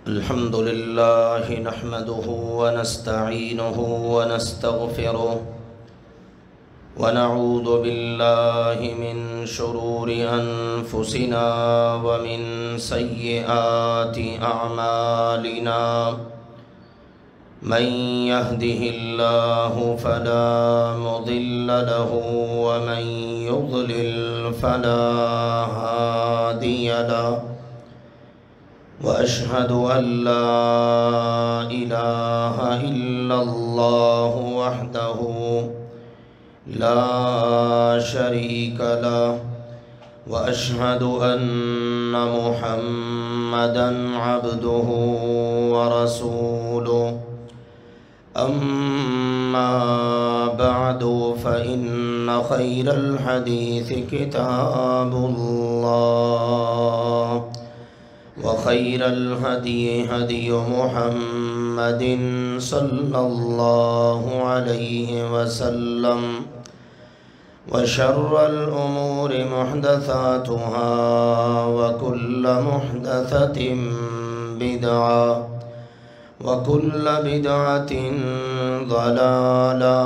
الحمد لله نحمده ونستعينه ونستغفره ونعوذ بالله من شرور أنفسنا ومن سيئات أعمالنا من يهده الله فلا مضل له ومن يضلل فلا هادي له وأشهد أن لا إله إلا الله وحده لا شريك له وأشهد أن محمدًا عبده ورسوله أما بعد فإن خير الحديث كتاب الله وخير الهدي هدي محمد صلى الله عليه وسلم وشر الأمور محدثاتها وكل محدثة بدعة وكل بدعة ضلالة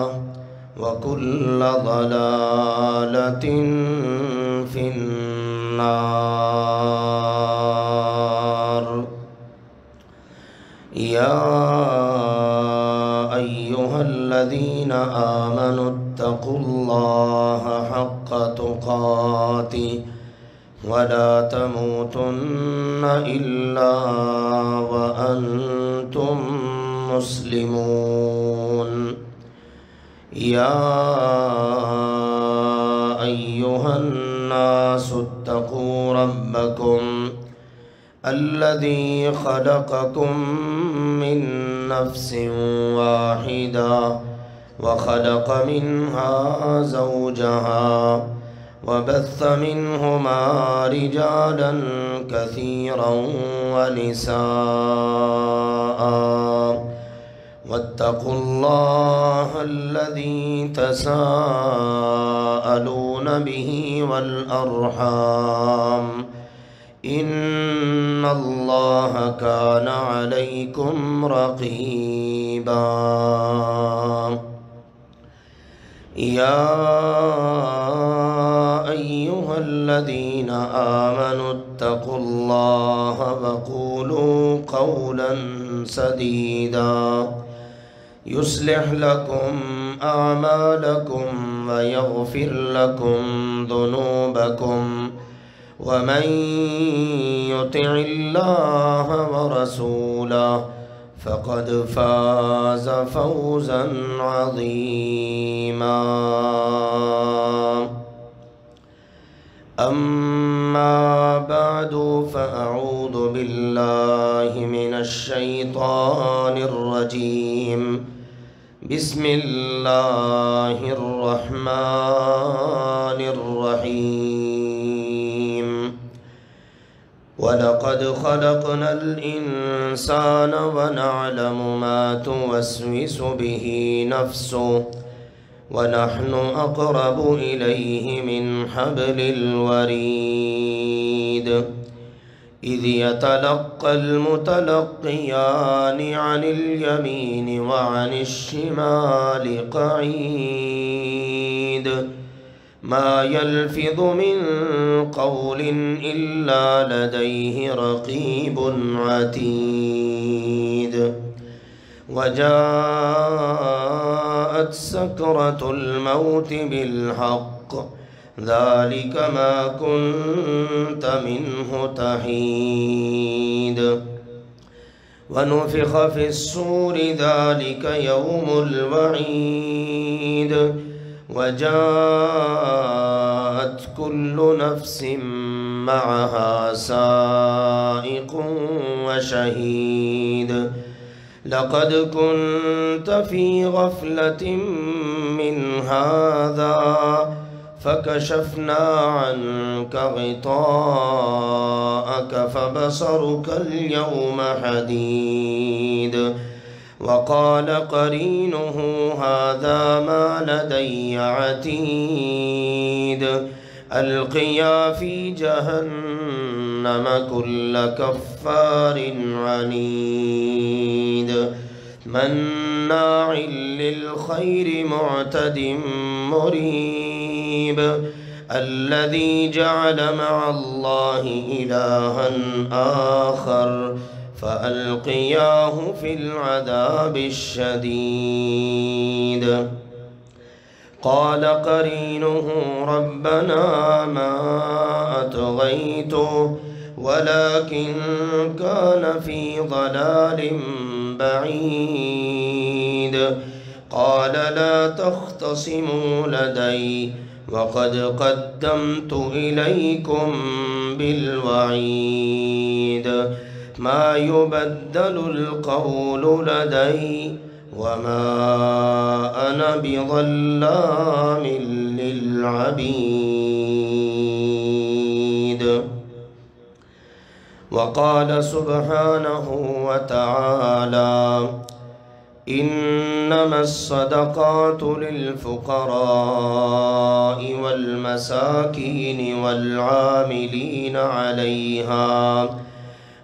وكل ضلالة في النار. يا أيها الذين آمنوا اتقوا الله حق تقاته ولا تموتن إلا وأنتم مسلمون. يا أيها الناس اتقوا ربكم الذي خلقكم من نفس واحدة وخلق منها زوجها وبث منهما رجالا كثيرا ونساء واتقوا الله الذي تساءلون به والأرحام إن الله كان عليكم رقيبا. يا أيها الذين آمنوا اتقوا الله وقولوا قولا سديدا يصلح لكم أعمالكم ويغفر لكم ذنوبكم ومن يطع الله ورسوله فقد فاز فوزا عظيما. أما بعد فأعوذ بالله من الشيطان الرجيم. بسم الله الرحمن الرحيم. ولقد خلقنا الإنسان ونعلم ما توسوس به نفسه ونحن أقرب إليه من حبل الوريد إذ يتلقى المتلقيان عن اليمين وعن الشمال قعيد ما يلفظ من قول إلا لديه رقيب عتيد. وجاءت سكرة الموت بالحق ذلك ما كنت منه تحيد. ونفخ في الصور ذلك يوم الوعيد وجاءت كل نفس معها سائق وشهيد. لقد كنت في غفلة من هذا فكشفنا عنك غطاءك فبصرك اليوم حديد. وقال قرينه هذا ما لدي عتيد. ألقيا في جهنم كل كفار عنيد مناع للخير معتد مريب الذي جعل مع الله إلها آخر فألقياه في العذاب الشديد قال قرينه ربنا ما أطغيته ولكن كان في ضلال بعيد قال لا تختصموا لدي وقد قدمت إليكم بالوعيد ما يبدل القول لدي وما أنا بظلام للعبيد وقال سبحانه وتعالى إنما الصدقات للفقراء والمساكين والعاملين عليها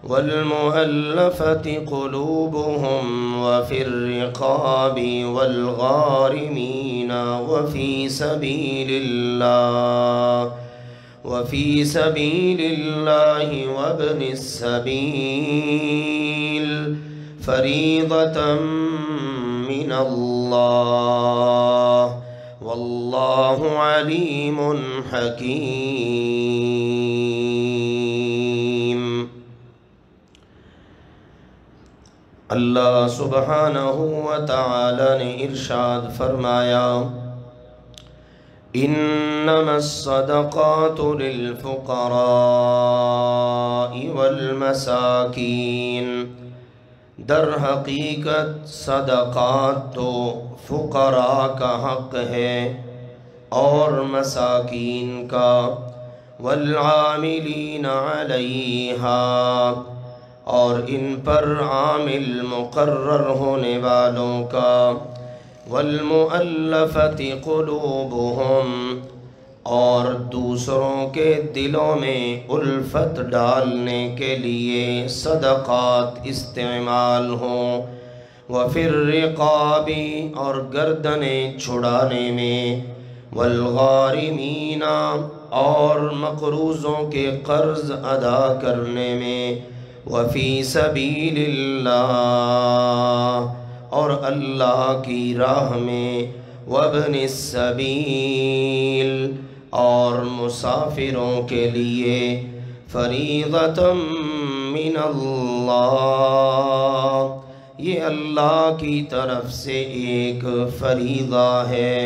والمؤلفة قلوبهم وفي الرقاب والغارمين وفي سبيل الله وابن السبيل فريضة من الله والله عليم حكيم. اللہ سبحانہ وتعالی نے ارشاد فرمایا انما الصدقات للفقراء والمساکین، در حقیقت صدقات تو فقراء کا حق ہے اور مساکین کا، والعاملین علیہا، اور ان پر عامل مقرر ہونے والوں کا، والمؤلفۃ قلوبہم، اور دوسروں کے دلوں میں الفت ڈالنے کے لیے صدقات استعمال ہوں، وفی الرقاب، اور گردنیں چھڑانے میں، والغارمین، اور مقروضوں کے قرض ادا کرنے میں، وفی سبیل اللہ، اور اللہ کی راہ میں، وابن السبیل، اور مسافروں کے لیے، فریضۃ من اللہ، یہ اللہ کی طرف سے ایک فریضہ ہے،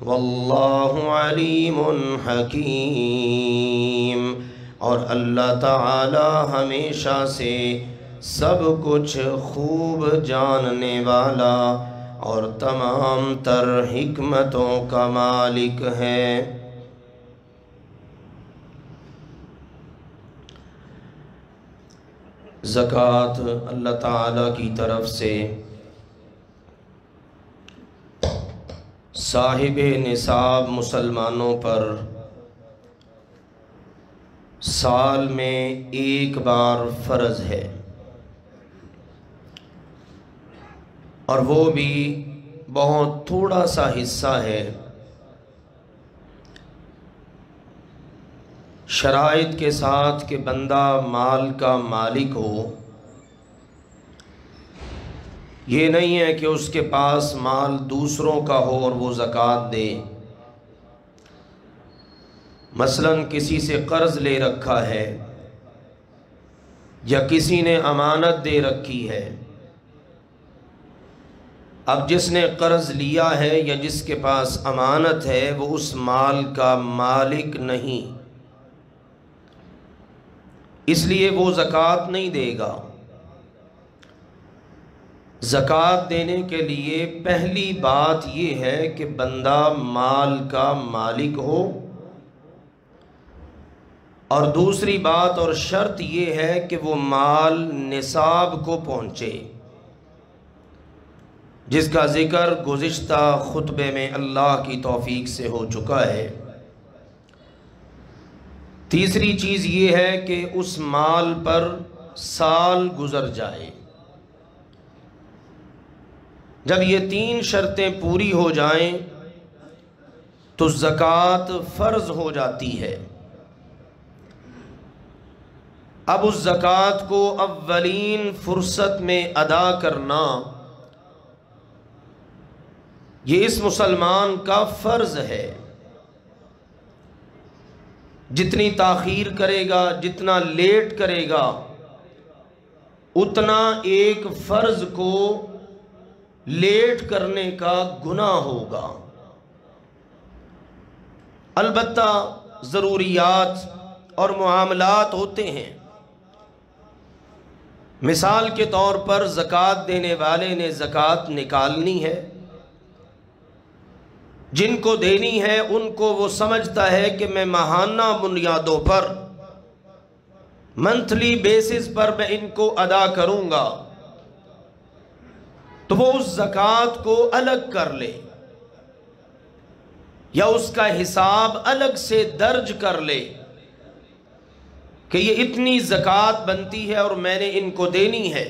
واللہ علیم حکیم، اور اللہ تعالی ہمیشہ سے سب کچھ خوب جاننے والا اور تمام تر حکمتوں کا مالک ہے۔ زکوٰۃ اللہ تعالی کی طرف سے صاحب نصاب مسلمانوں پر سال میں ایک بار فرض ہے، اور وہ بھی بہت تھوڑا سا حصہ ہے، شرائط کے ساتھ کہ بندہ مال کا مالک ہو۔ یہ نہیں ہے کہ اس کے پاس مال دوسروں کا ہو اور وہ زکوٰۃ دے۔ مثلاً کسی سے قرض لے رکھا ہے یا کسی نے امانت دے رکھی ہے، اب جس نے قرض لیا ہے یا جس کے پاس امانت ہے وہ اس مال کا مالک نہیں، اس لیے وہ زکوٰۃ نہیں دے گا۔ زکوٰۃ دینے کے لیے پہلی بات یہ ہے کہ بندہ مال کا مالک ہو، اور دوسری بات اور شرط یہ ہے کہ وہ مال نصاب کو پہنچے، جس کا ذکر گزشتہ خطبے میں اللہ کی توفیق سے ہو چکا ہے۔ تیسری چیز یہ ہے کہ اس مال پر سال گزر جائے، جب یہ 3 شرطیں پوری ہو جائیں تو زکوٰۃ فرض ہو جاتی ہے۔ اب اس زکوٰۃ کو اولین فرصت میں ادا کرنا یہ اس مسلمان کا فرض ہے۔ جتنی تاخیر کرے گا، جتنا لیٹ کرے گا، اتنا ایک فرض کو لیٹ کرنے کا گناہ ہوگا۔ البتہ ضروریات اور معاملات ہوتے ہیں۔ مثال کے طور پر زکوٰۃ دینے والے نے زکوٰۃ نکالنی ہے، جن کو دینی ہے ان کو وہ سمجھتا ہے کہ میں ماہانہ بنیادوں پر، منتھلی بیسس پر میں ان کو ادا کروں گا، تو وہ اس زکوٰۃ کو الگ کر لے یا اس کا حساب الگ سے درج کر لے کہ یہ اتنی زکوٰۃ بنتی ہے اور میں نے ان کو دینی ہے،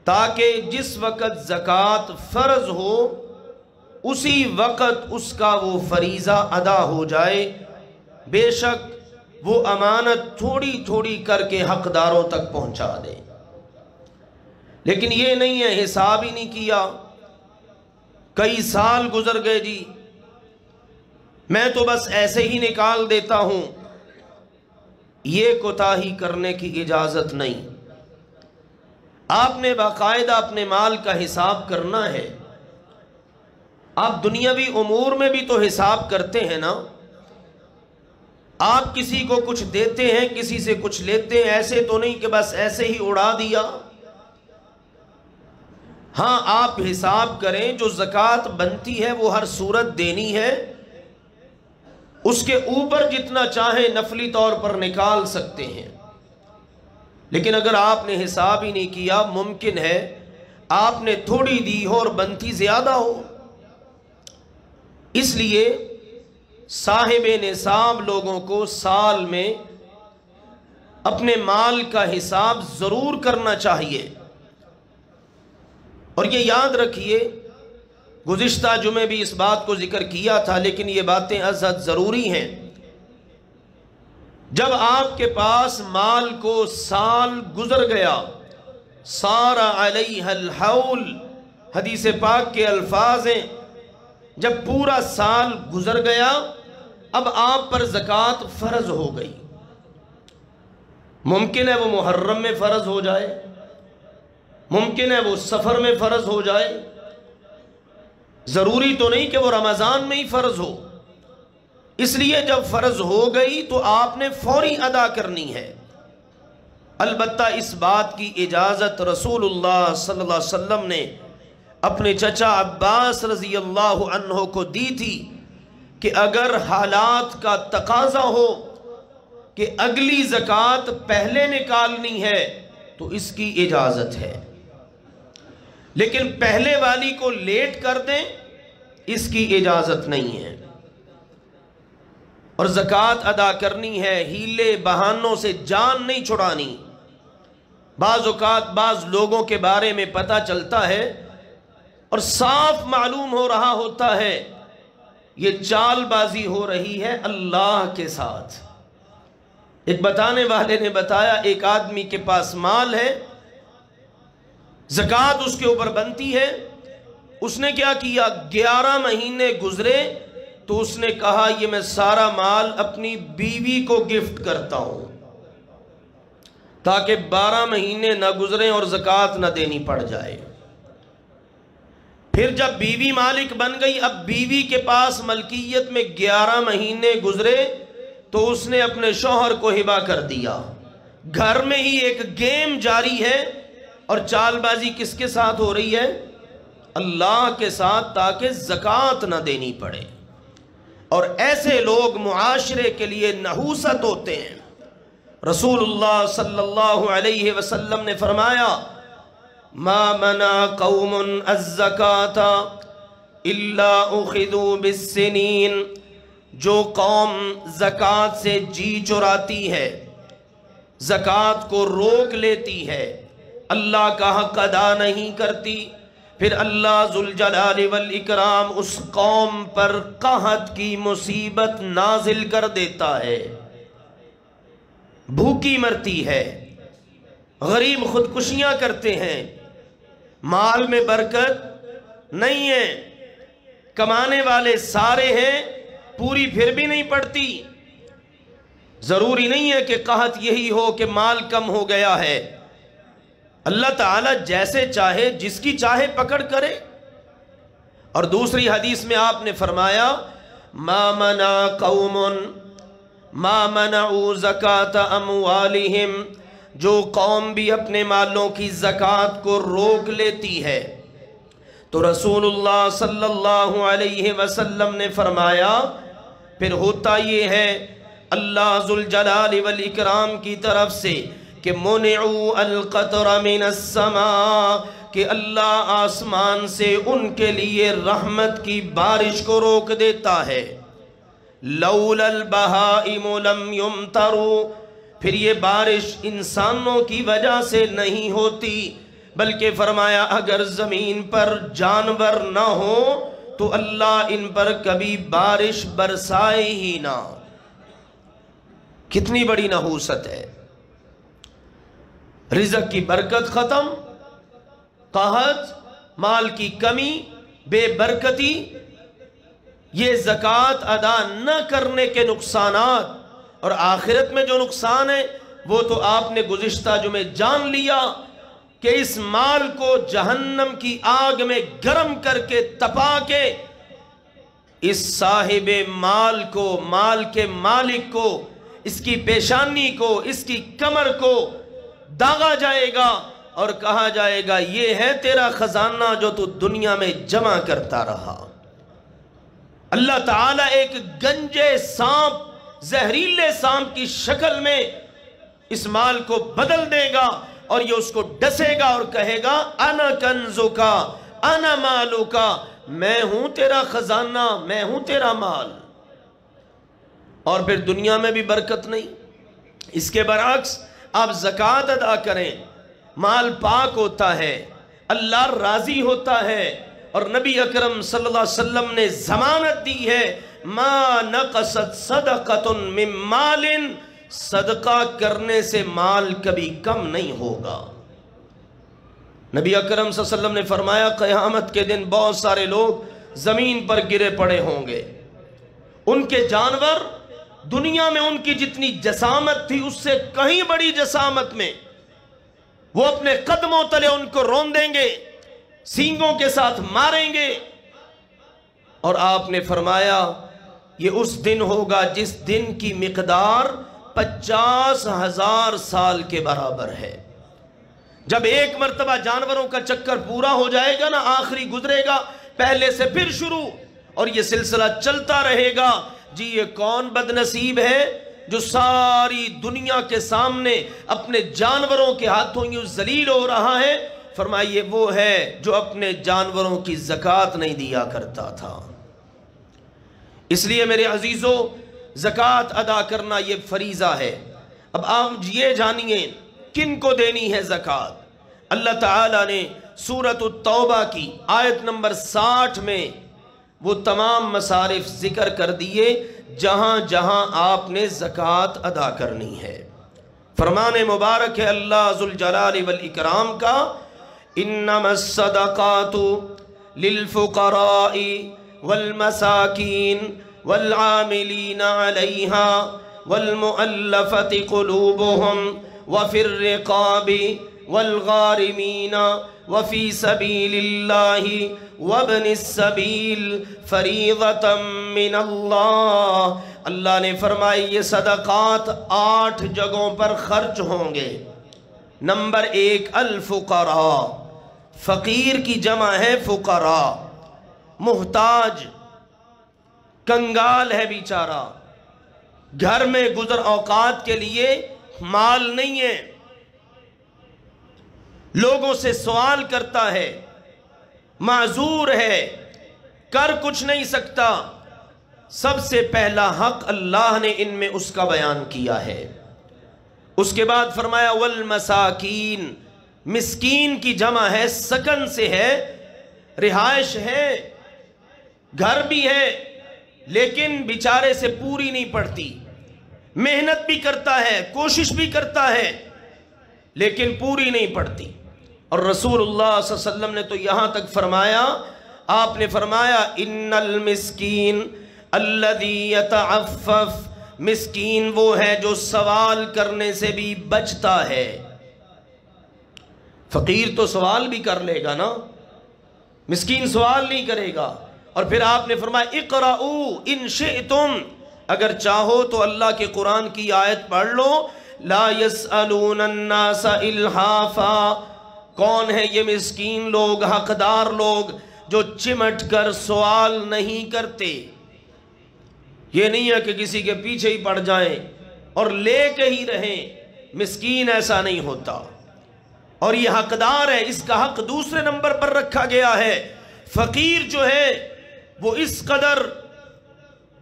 تاکہ جس وقت زکوٰۃ فرض ہو اسی وقت اس کا وہ فریضہ ادا ہو جائے۔ بے شک وہ امانت تھوڑی تھوڑی کر کے حقداروں تک پہنچا دے، لیکن یہ نہیں ہے حساب ہی نہیں کیا، کئی سال گزر گئے جی، میں تو بس ایسے ہی نکال دیتا ہوں۔ یہ کوتاہی کرنے کی اجازت نہیں۔ آپ نے باقاعدہ اپنے مال کا حساب کرنا ہے۔ آپ دنیاوی امور میں بھی تو حساب کرتے ہیں نا۔ آپ کسی کو کچھ دیتے ہیں، کسی سے کچھ لیتے ہیں، ایسے تو نہیں کہ بس ایسے ہی اڑا دیا۔ ہاں، آپ حساب کریں، جو زکوٰۃ بنتی ہے وہ ہر صورت دینی ہے، اس کے اوپر جتنا چاہیں نفلی طور پر نکال سکتے ہیں، لیکن اگر آپ نے حساب ہی نہیں کیا، ممکن ہے آپ نے تھوڑی دی ہو اور بنتی زیادہ ہو۔ اس لیے صاحب نصاب لوگوں کو سال میں اپنے مال کا حساب ضرور کرنا چاہیے۔ اور یہ یاد رکھیے، گزشتہ جمعے بھی اس بات کو ذکر کیا تھا، لیکن یہ باتیں ازحد ضروری ہیں۔ جب آپ کے پاس مال کو سال گزر گیا، سار علیہ الحول، حدیث پاک کے الفاظ ہیں، جب پورا سال گزر گیا، اب آپ پر زکوٰۃ فرض ہو گئی۔ ممکن ہے وہ محرم میں فرض ہو جائے، ممکن ہے وہ سفر میں فرض ہو جائے، ضروری تو نہیں کہ وہ رمضان میں ہی فرض ہو۔ اس لیے جب فرض ہو گئی تو آپ نے فوری ادا کرنی ہے۔ البتہ اس بات کی اجازت رسول اللہ صلی اللہ علیہ وسلم نے اپنے چچا عباس رضی اللہ عنہ کو دی تھی کہ اگر حالات کا تقاضا ہو کہ اگلی زکوٰۃ پہلے نکالنی ہے تو اس کی اجازت ہے، لیکن پہلے والی کو لیٹ کر دیں، اس کی اجازت نہیں ہے۔ اور زکوٰۃ ادا کرنی ہے، ہیلے بہانوں سے جان نہیں چھڑانی۔ بعض اوقات بعض لوگوں کے بارے میں پتہ چلتا ہے اور صاف معلوم ہو رہا ہوتا ہے یہ چال بازی ہو رہی ہے اللہ کے ساتھ۔ ایک بتانے والے نے بتایا، ایک آدمی کے پاس مال ہے، زکوٰۃ اس کے اوپر بنتی ہے، اس نے کیا کیا، 11 مہینے گزرے تو اس نے کہا یہ میں سارا مال اپنی بیوی کو گفٹ کرتا ہوں تاکہ 12 مہینے نہ گزریں اور زکوٰۃ نہ دینی پڑ جائے۔ پھر جب بیوی مالک بن گئی، اب بیوی کے پاس ملکیت میں 11 مہینے گزرے تو اس نے اپنے شوہر کو ہبہ کر دیا۔ گھر میں ہی ایک گیم جاری ہے اور چال بازی کس کے ساتھ ہو رہی ہے؟ اللہ کے ساتھ، تاکہ زکوٰۃ نہ دینی پڑے۔ اور ایسے لوگ معاشرے کے لیے نحوست ہوتے ہیں۔ رسول اللہ صلی اللہ علیہ وسلم نے فرمایا، ما منع قوم الزکاة الا اخذوا بالسنین، جو قوم زکوٰۃ سے جی چراتی ہے، زکوٰۃ کو روک لیتی ہے، اللہ کا حق ادا نہیں کرتی، پھر اللہ ذوالجلال والاکرام اس قوم پر قحط کی مصیبت نازل کر دیتا ہے، بھوکی مرتی ہے، غریب خودکشیاں کرتے ہیں، مال میں برکت نہیں ہے، کمانے والے سارے ہیں، پوری پھر بھی نہیں پڑتی۔ ضروری نہیں ہے کہ قحط یہی ہو کہ مال کم ہو گیا ہے، اللہ تعالیٰ جیسے چاہے جس کی چاہے پکڑ کرے۔ اور دوسری حدیث میں آپ نے فرمایا ما منع قوم ما منعوا زکاة اموالہم، جو قوم بھی اپنے مالوں کی زکوٰۃ کو روک لیتی ہے تو رسول اللہ صلی اللہ علیہ وسلم نے فرمایا پھر ہوتا یہ ہے اللہ ذوالجلال والاکرام کی طرف سے کہ منعوا القطر من السماء، کہ اللہ آسمان سے ان کے لیے رحمت کی بارش کو روک دیتا ہے۔ لولا البہائم لم یمطروا، پھر یہ بارش انسانوں کی وجہ سے نہیں ہوتی، بلکہ فرمایا اگر زمین پر جانور نہ ہو تو اللہ ان پر کبھی بارش برسائے ہی نہ۔ کتنی بڑی نحوست ہے، رزق کی برکت ختم، قحط، مال کی کمی، بے برکتی، یہ زکوٰۃ ادا نہ کرنے کے نقصانات، اور آخرت میں جو نقصان ہے وہ تو آپ نے گزشتہ جمعے جان لیا کہ اس مال کو جہنم کی آگ میں گرم کر کے تپا کے اس صاحب مال کو، مال کے مالک کو، اس کی پیشانی کو، اس کی کمر کو داغا جائے گا اور کہا جائے گا یہ ہے تیرا خزانہ جو تو دنیا میں جمع کرتا رہا۔ اللہ تعالیٰ ایک گنجے سانپ، زہریلے سانپ کی شکل میں اس مال کو بدل دے گا اور یہ اس کو ڈسے گا اور کہے گا انا کنزکا انا مالکا، میں ہوں تیرا خزانہ، میں ہوں تیرا مال۔ اور پھر دنیا میں بھی برکت نہیں۔ اس کے برعکس آپ زکوٰۃ ادا کریں، مال پاک ہوتا ہے، اللہ راضی ہوتا ہے، اور نبی اکرم صلی اللہ علیہ وسلم نے ضمانت دی ہے ما نقصت صدقۃ من مال، صدقہ کرنے سے مال کبھی کم نہیں ہوگا۔ نبی اکرم صلی اللہ علیہ وسلم نے فرمایا قیامت کے دن بہت سارے لوگ زمین پر گرے پڑے ہوں گے، ان کے جانور دنیا میں ان کی جتنی جسامت تھی اس سے کہیں بڑی جسامت میں، وہ اپنے قدموں تلے ان کو رون دیں گے، سینگوں کے ساتھ ماریں گے، اور آپ نے فرمایا یہ اس دن ہوگا جس دن کی مقدار 50,000 سال کے برابر ہے۔ جب ایک مرتبہ جانوروں کا چکر پورا ہو جائے گا نا، آخری گزرے گا، پہلے سے پھر شروع، اور یہ سلسلہ چلتا رہے گا۔ جی یہ کون بد نصیب ہے جو ساری دنیا کے سامنے اپنے جانوروں کے ہاتھوں یوں ذلیل ہو رہا ہے؟ فرمائیے وہ ہے جو اپنے جانوروں کی زکوٰۃ نہیں دیا کرتا تھا۔ اس لیے میرے عزیزو، زکوٰۃ ادا کرنا یہ فریضہ ہے۔ اب آپ یہ جانیے کن کو دینی ہے زکوٰۃ۔ اللہ تعالیٰ نے سورۃ التوبہ کی آیت نمبر 60 میں وہ تمام مصارف ذکر کر دیے جہاں جہاں آپ نے زکوٰۃ ادا کرنی ہے۔ فرمان مبارک ہے اللہ ذوالجلال والاکرام کا انما الصدقات للفقراء والمساکین والعاملین علیہا والمؤلفۃ قلوبہم وفی الرقاب والغارمین وفی سبیل اللہ وابن السبیل فریضۃ من اللہ۔ اللہ نے فرمائی یہ صدقات 8 جگہوں پر خرچ ہوں گے۔ نمبر 1 الفقراء، فقیر کی جمع ہے فقراء، محتاج، کنگال ہے بیچارہ، گھر میں گزر اوقات کے لیے مال نہیں ہے، لوگوں سے سوال کرتا ہے، معذور ہے، کر کچھ نہیں سکتا۔ سب سے پہلا حق اللہ نے ان میں اس کا بیان کیا ہے۔ اس کے بعد فرمایا والمساکین، مسکین کی جمع ہے، سکن سے ہے، رہائش ہے، گھر بھی ہے، لیکن بیچارے سے پوری نہیں پڑتی، محنت بھی کرتا ہے، کوشش بھی کرتا ہے، لیکن پوری نہیں پڑتی۔ اور رسول اللہ صلی اللہ علیہ وسلم نے تو یہاں تک فرمایا، آپ نے فرمایا ان المسکین الذی یتعفف، مسکین وہ ہے جو سوال کرنے سے بھی بچتا ہے۔ فقیر تو سوال بھی کر لے گا نا، مسکین سوال نہیں کرے گا۔ اور پھر آپ نے فرمایا اقرؤوا ان شئتم، اگر چاہو تو اللہ کے قرآن کی آیت پڑھ لو، لا يسألون الناس الحافا، کون ہے یہ مسکین لوگ، حقدار لوگ جو چمٹ کر سوال نہیں کرتے۔ یہ نہیں ہے کہ کسی کے پیچھے ہی پڑ جائیں اور لے کے ہی رہیں، مسکین ایسا نہیں ہوتا، اور یہ حقدار ہے، اس کا حق دوسرے نمبر پر رکھا گیا ہے۔ فقیر جو ہے وہ اس قدر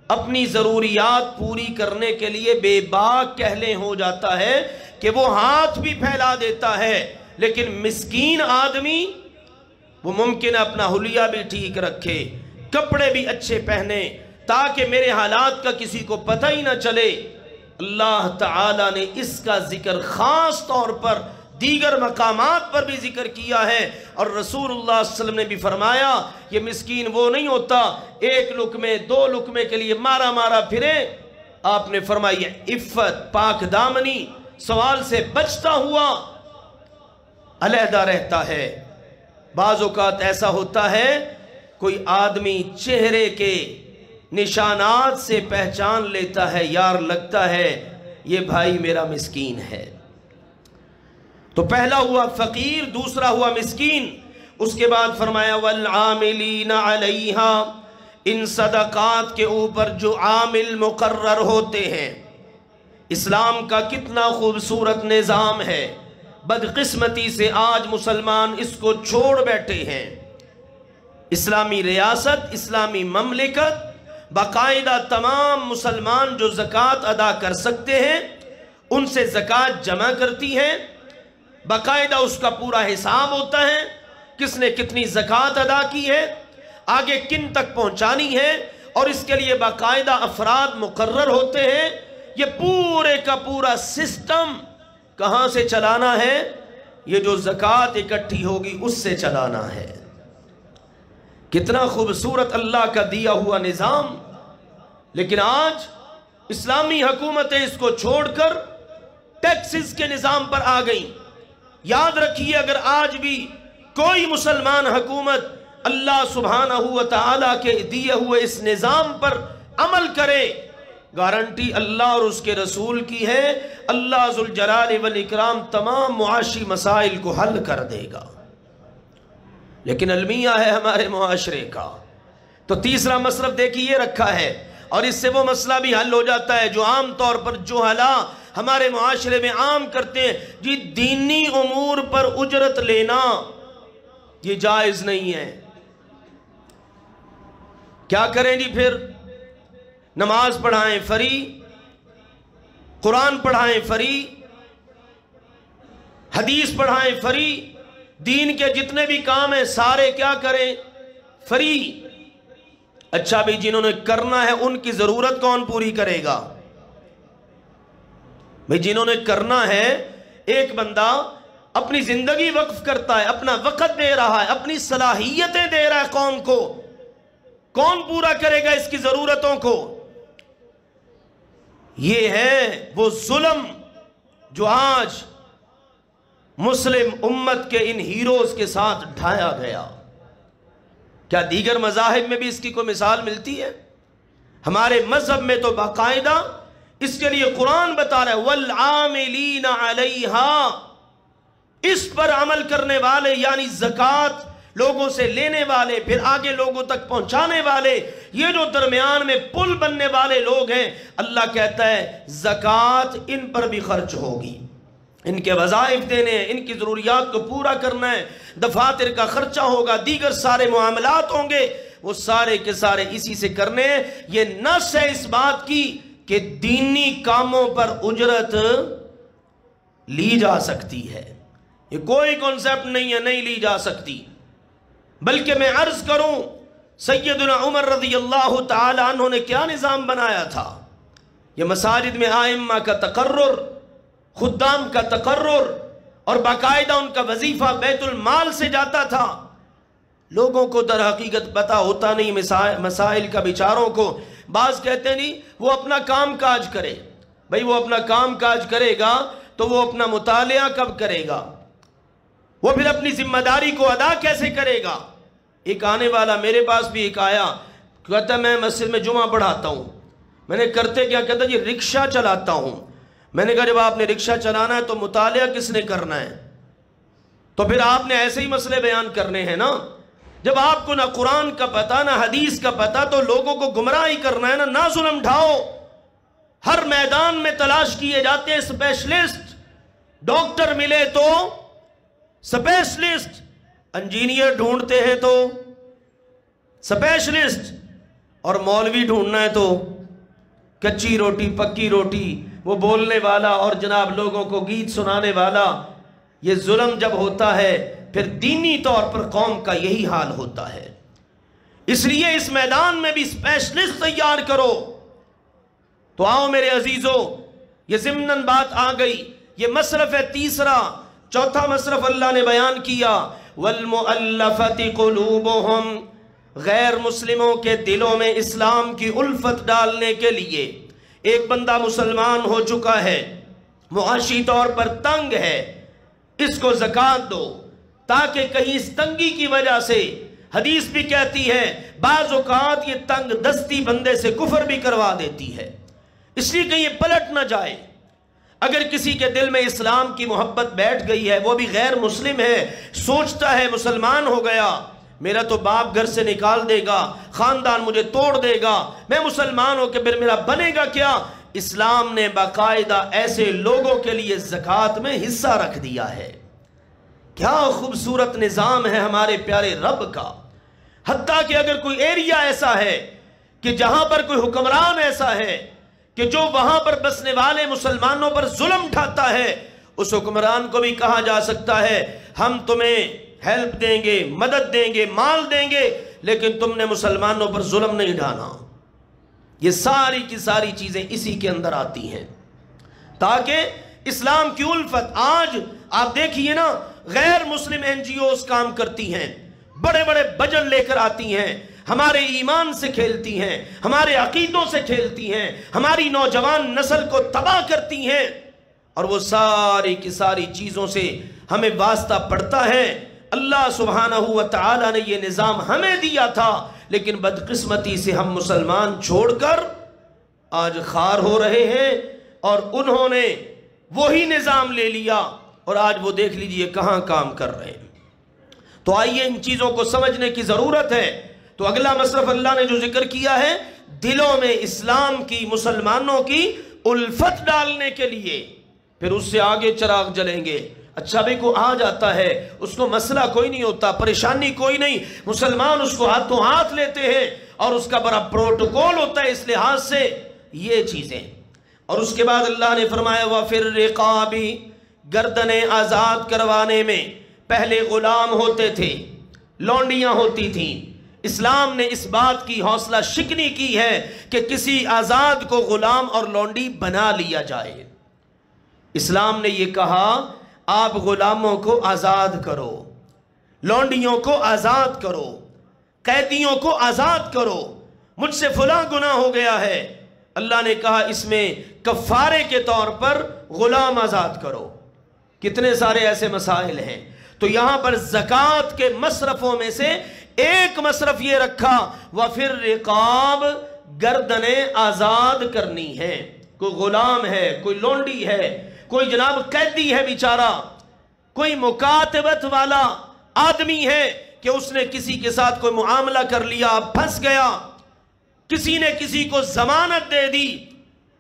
اپنی ضروریات پوری کرنے کے لیے بے باک کہلے ہو جاتا ہے کہ وہ ہاتھ بھی پھیلا دیتا ہے، لیکن مسکین آدمی وہ ممکن ہے اپنا حلیہ بھی ٹھیک رکھے، کپڑے بھی اچھے پہنے، تاکہ میرے حالات کا کسی کو پتہ ہی نہ چلے۔ اللہ تعالیٰ نے اس کا ذکر خاص طور پر دیگر مقامات پر بھی ذکر کیا ہے، اور رسول اللہ صلی اللہ علیہ وسلم نے بھی فرمایا یہ مسکین وہ نہیں ہوتا ایک لقمے دو لقمے کے لیے مارا مارا پھرے۔ آپ نے فرمایا عفت، پاک دامنی، سوال سے بچتا ہوا علیحدہ رہتا ہے۔ بعض اوقات ایسا ہوتا ہے کوئی آدمی چہرے کے نشانات سے پہچان لیتا ہے، یار لگتا ہے یہ بھائی میرا مسکین ہے۔ تو پہلا ہوا فقیر، دوسرا ہوا مسکین۔ اس کے بعد فرمایا والعاملین علیہا، ان صدقات کے اوپر جو عامل مقرر ہوتے ہیں۔ اسلام کا کتنا خوبصورت نظام ہے، بدقسمتی سے آج مسلمان اس کو چھوڑ بیٹھے ہیں۔ اسلامی ریاست، اسلامی مملکت باقاعدہ تمام مسلمان جو زکوٰۃ ادا کر سکتے ہیں ان سے زکوٰۃ جمع کرتی ہے، باقاعدہ اس کا پورا حساب ہوتا ہے، کس نے کتنی زکوٰۃ ادا کی ہے، آگے کن تک پہنچانی ہے، اور اس کے لیے باقاعدہ افراد مقرر ہوتے ہیں۔ یہ پورے کا پورا سسٹم کہاں سے چلانا ہے؟ یہ جو زکوٰۃ اکٹھی ہوگی اس سے چلانا ہے۔ کتنا خوبصورت اللہ کا دیا ہوا نظام، لیکن آج اسلامی حکومتیں اس کو چھوڑ کر ٹیکسز کے نظام پر آ گئیں۔ یاد رکھیے اگر آج بھی کوئی مسلمان حکومت اللہ سبحانہ و تعالیٰ کے دیے ہوئے اس نظام پر عمل کرے، گارنٹی اللہ اور اس کے رسول کی ہے، اللہ ذوالجلال والاکرام تمام معاشی مسائل کو حل کر دے گا۔ لیکن المیہ ہے ہمارے معاشرے کا، تو تیسرا مصرف دیکھیے یہ رکھا ہے، اور اس سے وہ مسئلہ بھی حل ہو جاتا ہے جو عام طور پر جہلا ہمارے معاشرے میں عام کرتے ہیں، جی دینی امور پر اجرت لینا یہ جائز نہیں ہے۔ کیا کریں جی پھر؟ نماز پڑھائیں فری، قرآن پڑھائیں فری، حدیث پڑھائیں فری، دین کے جتنے بھی کام ہیں سارے کیا کریں؟ فری۔ اچھا بھی جنہوں نے کرنا ہے ان کی ضرورت کون پوری کرے گا؟ بھئی جنہوں نے کرنا ہے، ایک بندہ اپنی زندگی وقف کرتا ہے، اپنا وقت دے رہا ہے، اپنی صلاحیتیں دے رہا ہے قوم کو، کون پورا کرے گا اس کی ضرورتوں کو؟ یہ ہے وہ ظلم جو آج مسلم امت کے ان ہیروز کے ساتھ ڈھایا گیا۔ کیا دیگر مذاہب میں بھی اس کی کوئی مثال ملتی ہے؟ ہمارے مذہب میں تو باقاعدہ اس کے لیے قرآن بتا رہا ہے والعاملین علیہا، اس پر عمل کرنے والے، یعنی زکوٰۃ لوگوں سے لینے والے، پھر آگے لوگوں تک پہنچانے والے، یہ جو درمیان میں پل بننے والے لوگ ہیں، اللہ کہتا ہے زکوٰۃ ان پر بھی خرچ ہوگی، ان کے وظائف دینے ہیں، ان کی ضروریات کو پورا کرنا ہے، دفاتر کا خرچہ ہوگا، دیگر سارے معاملات ہوں گے، وہ سارے کے سارے اسی سے کرنے ہیں۔ یہ نص ہے اس بات کی کہ دینی کاموں پر اجرت لی جا سکتی ہے، یہ کوئی کنسپٹ نہیں ہے نہیں لی جا سکتی۔ بلکہ میں عرض کروں سیدنا عمر رضی اللہ تعالی عنہ نے کیا نظام بنایا تھا؟ یہ مساجد میں آئمہ کا تقرر، خدام کا تقرر، اور باقاعدہ ان کا وظیفہ بیت المال سے جاتا تھا۔ لوگوں کو در حقیقت پتہ ہوتا نہیں مسائل کا، بیچاروں کو۔ بعض کہتے نہیں وہ اپنا کام کاج کرے۔ بھئی وہ اپنا کام کاج کرے گا تو وہ اپنا مطالعہ کب کرے گا؟ وہ پھر اپنی ذمہ داری کو ادا کیسے کرے گا؟ ایک آنے والا میرے پاس بھی ایک آیا، کہتا میں مسجد میں جمعہ پڑھاتا ہوں۔ میں نے کرتے کیا؟ کہتا جی رکشہ چلاتا ہوں۔ میں نے کہا جب آپ نے رکشہ چلانا ہے تو مطالعہ کس نے کرنا ہے؟ تو پھر آپ نے ایسے ہی مسئلے بیان کرنے ہیں نا۔ جب آپ کو نہ قرآن کا پتہ نہ حدیث کا پتہ تو لوگوں کو گمراہی کرنا ہے نا۔ نہ ظلم ڈھاؤ۔ ہر میدان میں تلاش کیے جاتے ہیں اسپیشلسٹ۔ ڈاکٹر ملے تو اسپیشلسٹ، انجینئر ڈھونڈتے ہیں تو اسپیشلسٹ، اور مولوی ڈھونڈنا ہے تو کچی روٹی پکی روٹی، وہ بولنے والا اور جناب لوگوں کو گیت سنانے والا۔ یہ ظلم جب ہوتا ہے پھر دینی طور پر قوم کا یہی حال ہوتا ہے۔ اس لیے اس میدان میں بھی اسپیشلسٹ تیار کرو۔ تو آؤ میرے عزیزو، یہ ضمناً بات آ گئی، یہ مصرف ہے تیسرا۔ چوتھا مصرف اللہ نے بیان کیا، وَالْمُؤَلَّفَةِ قُلُوبُهُمْ، غیر مسلموں کے دلوں میں اسلام کی الفت ڈالنے کے لیے۔ ایک بندہ مسلمان ہو چکا ہے، معاشی طور پر تنگ ہے، اس کو زکوٰۃ دو، تاکہ کہیں اس تنگی کی وجہ سے، حدیث بھی کہتی ہے بعض اوقات یہ تنگ دستی بندے سے کفر بھی کروا دیتی ہے، اس لیے کہ یہ پلٹ نہ جائے۔ اگر کسی کے دل میں اسلام کی محبت بیٹھ گئی ہے، وہ بھی غیر مسلم ہے، سوچتا ہے مسلمان ہو گیا، میرا تو باپ گھر سے نکال دے گا، خاندان مجھے توڑ دے گا، میں مسلمان ہو کے پھر میرا بنے گا کیا؟ اسلام نے باقاعدہ ایسے لوگوں کے لیے زکوٰۃ میں حصہ رکھ دیا ہے۔ کیا خوبصورت نظام ہے ہمارے پیارے رب کا۔ حتیٰ کہ اگر کوئی ایریا ایسا ہے کہ جہاں پر کوئی حکمران ایسا ہے کہ جو وہاں پر بسنے والے مسلمانوں پر ظلم ڈھاتا ہے، اس حکمران کو بھی کہا جا سکتا ہے ہم تمہیں ہیلپ دیں گے، مدد دیں گے، مال دیں گے، لیکن تم نے مسلمانوں پر ظلم نہیں ڈھانا۔ یہ ساری کی ساری چیزیں اسی کے اندر آتی ہیں تاکہ اسلام کی الفت۔ آج آپ دیکھیے نا، غیر مسلم این جی اوز کام کرتی ہیں، بڑے بڑے بجٹ لے کر آتی ہیں، ہمارے ایمان سے کھیلتی ہیں، ہمارے عقیدوں سے کھیلتی ہیں، ہماری نوجوان نسل کو تباہ کرتی ہیں، اور وہ ساری کی ساری چیزوں سے ہمیں واسطہ پڑتا ہے۔ اللہ سبحانہ و تعالی نے یہ نظام ہمیں دیا تھا، لیکن بدقسمتی سے ہم مسلمان چھوڑ کر آج خار ہو رہے ہیں، اور انہوں نے وہی نظام لے لیا، اور آج وہ دیکھ لیجئے کہاں کام کر رہے ہیں۔ تو آئیے ان چیزوں کو سمجھنے کی ضرورت ہے۔ تو اگلا مصرف اللہ نے جو ذکر کیا ہے، دلوں میں اسلام کی، مسلمانوں کی الفت ڈالنے کے لیے، پھر اس سے آگے چراغ جلیں گے۔ اچھا بھی کو آ جاتا ہے، اس کو مسئلہ کوئی نہیں ہوتا، پریشانی کوئی نہیں، مسلمان اس کو ہاتھوں ہاتھ لیتے ہیں، اور اس کا بڑا پروٹوکول ہوتا ہے اس لحاظ سے یہ چیزیں۔ اور اس کے بعد اللہ نے فرمایا وَفِي الرِّقَابِ، گردنیں آزاد کروانے میں پہلے غلام ہوتے تھے، لونڈیاں ہوتی تھیں۔ اسلام نے اس بات کی حوصلہ شکنی کی ہے کہ کسی آزاد کو غلام اور لونڈی بنا لیا جائے۔ اسلام نے یہ کہا آپ غلاموں کو آزاد کرو، لونڈیوں کو آزاد کرو، قیدیوں کو آزاد کرو۔ مجھ سے فلاں گناہ ہو گیا ہے، اللہ نے کہا اس میں کفارے کے طور پر غلام آزاد کرو۔ کتنے سارے ایسے مسائل ہیں۔ تو یہاں پر زکوٰۃ کے مصرفوں میں سے ایک مصرف یہ رکھا وَفِي الرِّقَابِ، گردنیں آزاد کرنی ہے۔ کوئی غلام ہے، کوئی لونڈی ہے، کوئی جناب قیدی ہے بیچارہ، کوئی مکاتبت والا آدمی ہے کہ اس نے کسی کے ساتھ کوئی معاملہ کر لیا، پھنس گیا، کسی نے کسی کو ضمانت دے دی،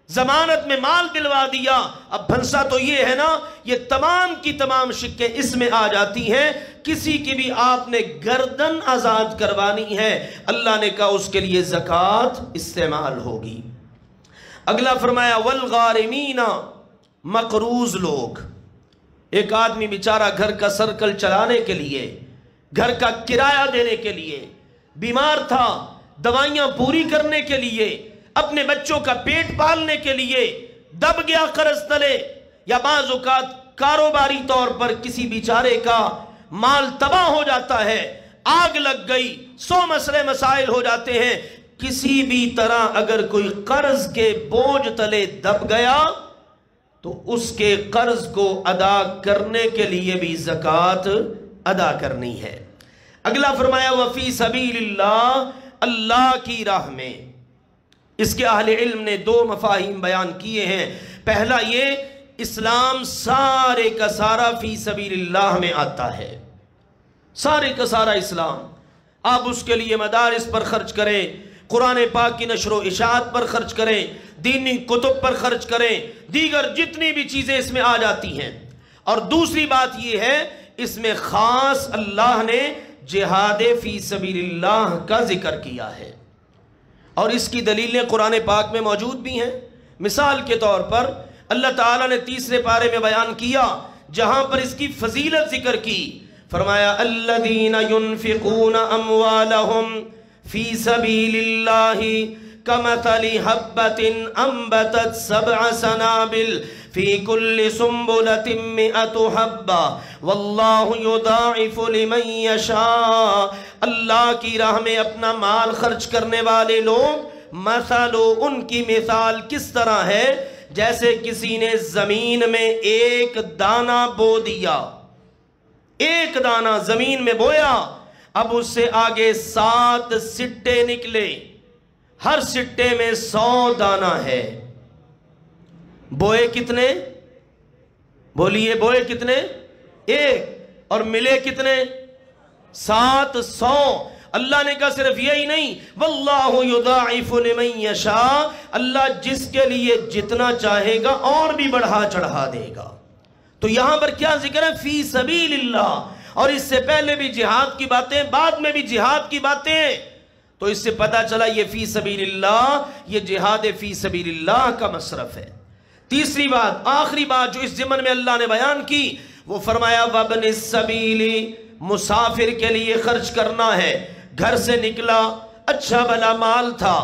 ضمانت میں مال دلوا دیا، اب پھنسا تو یہ ہے نا، یہ تمام کی تمام شکیں اس میں آ جاتی ہیں۔ کسی کی بھی آپ نے گردن آزاد کروانی ہے، اللہ نے کہا اس کے لیے زکوٰۃ استعمال ہوگی۔ اگلا فرمایا والغارمین، مقروض لوگ۔ ایک آدمی بیچارہ گھر کا سرکل چلانے کے لیے گھر کا کرایہ دینے کے لیے، بیمار تھا دوائیاں پوری کرنے کے لیے، اپنے بچوں کا پیٹ پالنے کے لیے، دب گیا قرض تلے، یا بعض اوقات کاروباری طور پر کسی بیچارے کا مال تباہ ہو جاتا ہے، آگ لگ گئی، 100 مسئلے مسائل ہو جاتے ہیں، کسی بھی طرح اگر کوئی قرض کے بوجھ تلے دب گیا تو اس کے قرض کو ادا کرنے کے لیے بھی زکوٰۃ ادا کرنی ہے۔ اگلا فرمایا وفی سبیل اللہ، اللہ کی راہ میں۔ اس کے اہل علم نے 2 مفاہیم بیان کیے ہیں۔ پہلا یہ، اسلام سارے کا سارا فی سبیل اللہ میں آتا ہے، سارے کا سارا اسلام۔ آپ اس کے لیے مدارس پر خرچ کریں، قرآن پاک کی نشر و اشاعت پر خرچ کریں، دینی کتب پر خرچ کریں، دیگر جتنی بھی چیزیں اس میں آ جاتی ہیں۔ اور دوسری بات یہ ہے، اس میں خاص اللہ نے جہاد فی سبیل اللہ کا ذکر کیا ہے، اور اس کی دلیلیں قرآن پاک میں موجود بھی ہیں۔ مثال کے طور پر اللہ تعالیٰ نے 3 پارے میں بیان کیا، جہاں پر اس کی فضیلت ذکر کی، فرمایا الذین ينفقون اموالهم فی سبیل اللہ کمثل حبۃ انبتت 7 سنابل فی کل سنبلۃ 100 حبہ واللہ یضاعف لمن یشاء۔ اللہ کی راہ میں اپنا مال خرچ کرنے والے لوگ، مثل، ان کی مثال کس طرح ہے، جیسے کسی نے زمین میں ایک دانہ بو دیا، ایک دانہ زمین میں بویا، اب اس سے آگے 7 سٹے نکلے، ہر سٹے میں 100 دانہ ہے۔ بوئے کتنے؟ بولیے، بوئے کتنے؟ ایک، اور ملے کتنے؟ 700۔ اللہ نے کہا صرف یہی نہیں، واللہ یضاعف لمن یشاء، اللہ جس کے لیے جتنا چاہے گا اور بھی بڑھا چڑھا دے گا۔ تو یہاں پر کیا ذکر ہے؟ فی سبیل اللہ، اور اس سے پہلے بھی جہاد کی باتیں، بعد میں بھی جہاد کی باتیں، تو اس سے پتہ چلا یہ فی سبیل اللہ، یہ جہاد فی سبیل اللہ کا مصرف ہے۔ تیسری بات، آخری بات جو اس ضمن میں اللہ نے بیان کی، وہ فرمایا وابن السبیل، مسافر کے لیے خرچ کرنا ہے۔ گھر سے نکلا، اچھا بھلا مال تھا،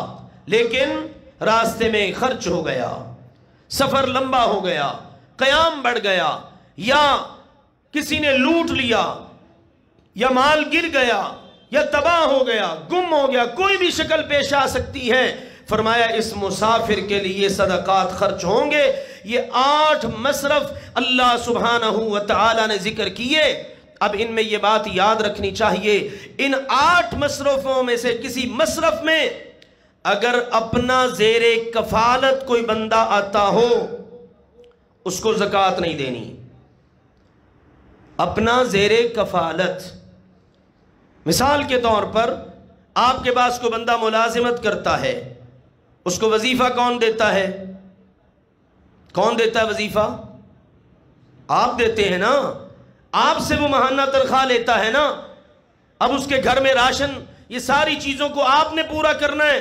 لیکن راستے میں خرچ ہو گیا، سفر لمبا ہو گیا، قیام بڑھ گیا، یا کسی نے لوٹ لیا، یا مال گر گیا، یا تباہ ہو گیا، گم ہو گیا، کوئی بھی شکل پیش آ سکتی ہے۔ فرمایا اس مسافر کے لیے صدقات خرچ ہوں گے۔ یہ 8 مصرف اللہ سبحانہ و تعالی نے ذکر کیے۔ اب ان میں یہ بات یاد رکھنی چاہیے، ان 8 مصرفوں میں سے کسی مصرف میں اگر اپنا زیر کفالت کوئی بندہ آتا ہو، اس کو زکوٰۃ نہیں دینی۔ اپنا زیر کفالت، مثال کے طور پر آپ کے پاس کوئی بندہ ملازمت کرتا ہے، اس کو وظیفہ کون دیتا ہے؟ کون دیتا ہے وظیفہ؟ آپ دیتے ہیں نا، آپ سے وہ ماہانہ تنخواہ لیتا ہے نا۔ اب اس کے گھر میں راشن، یہ ساری چیزوں کو آپ نے پورا کرنا ہے،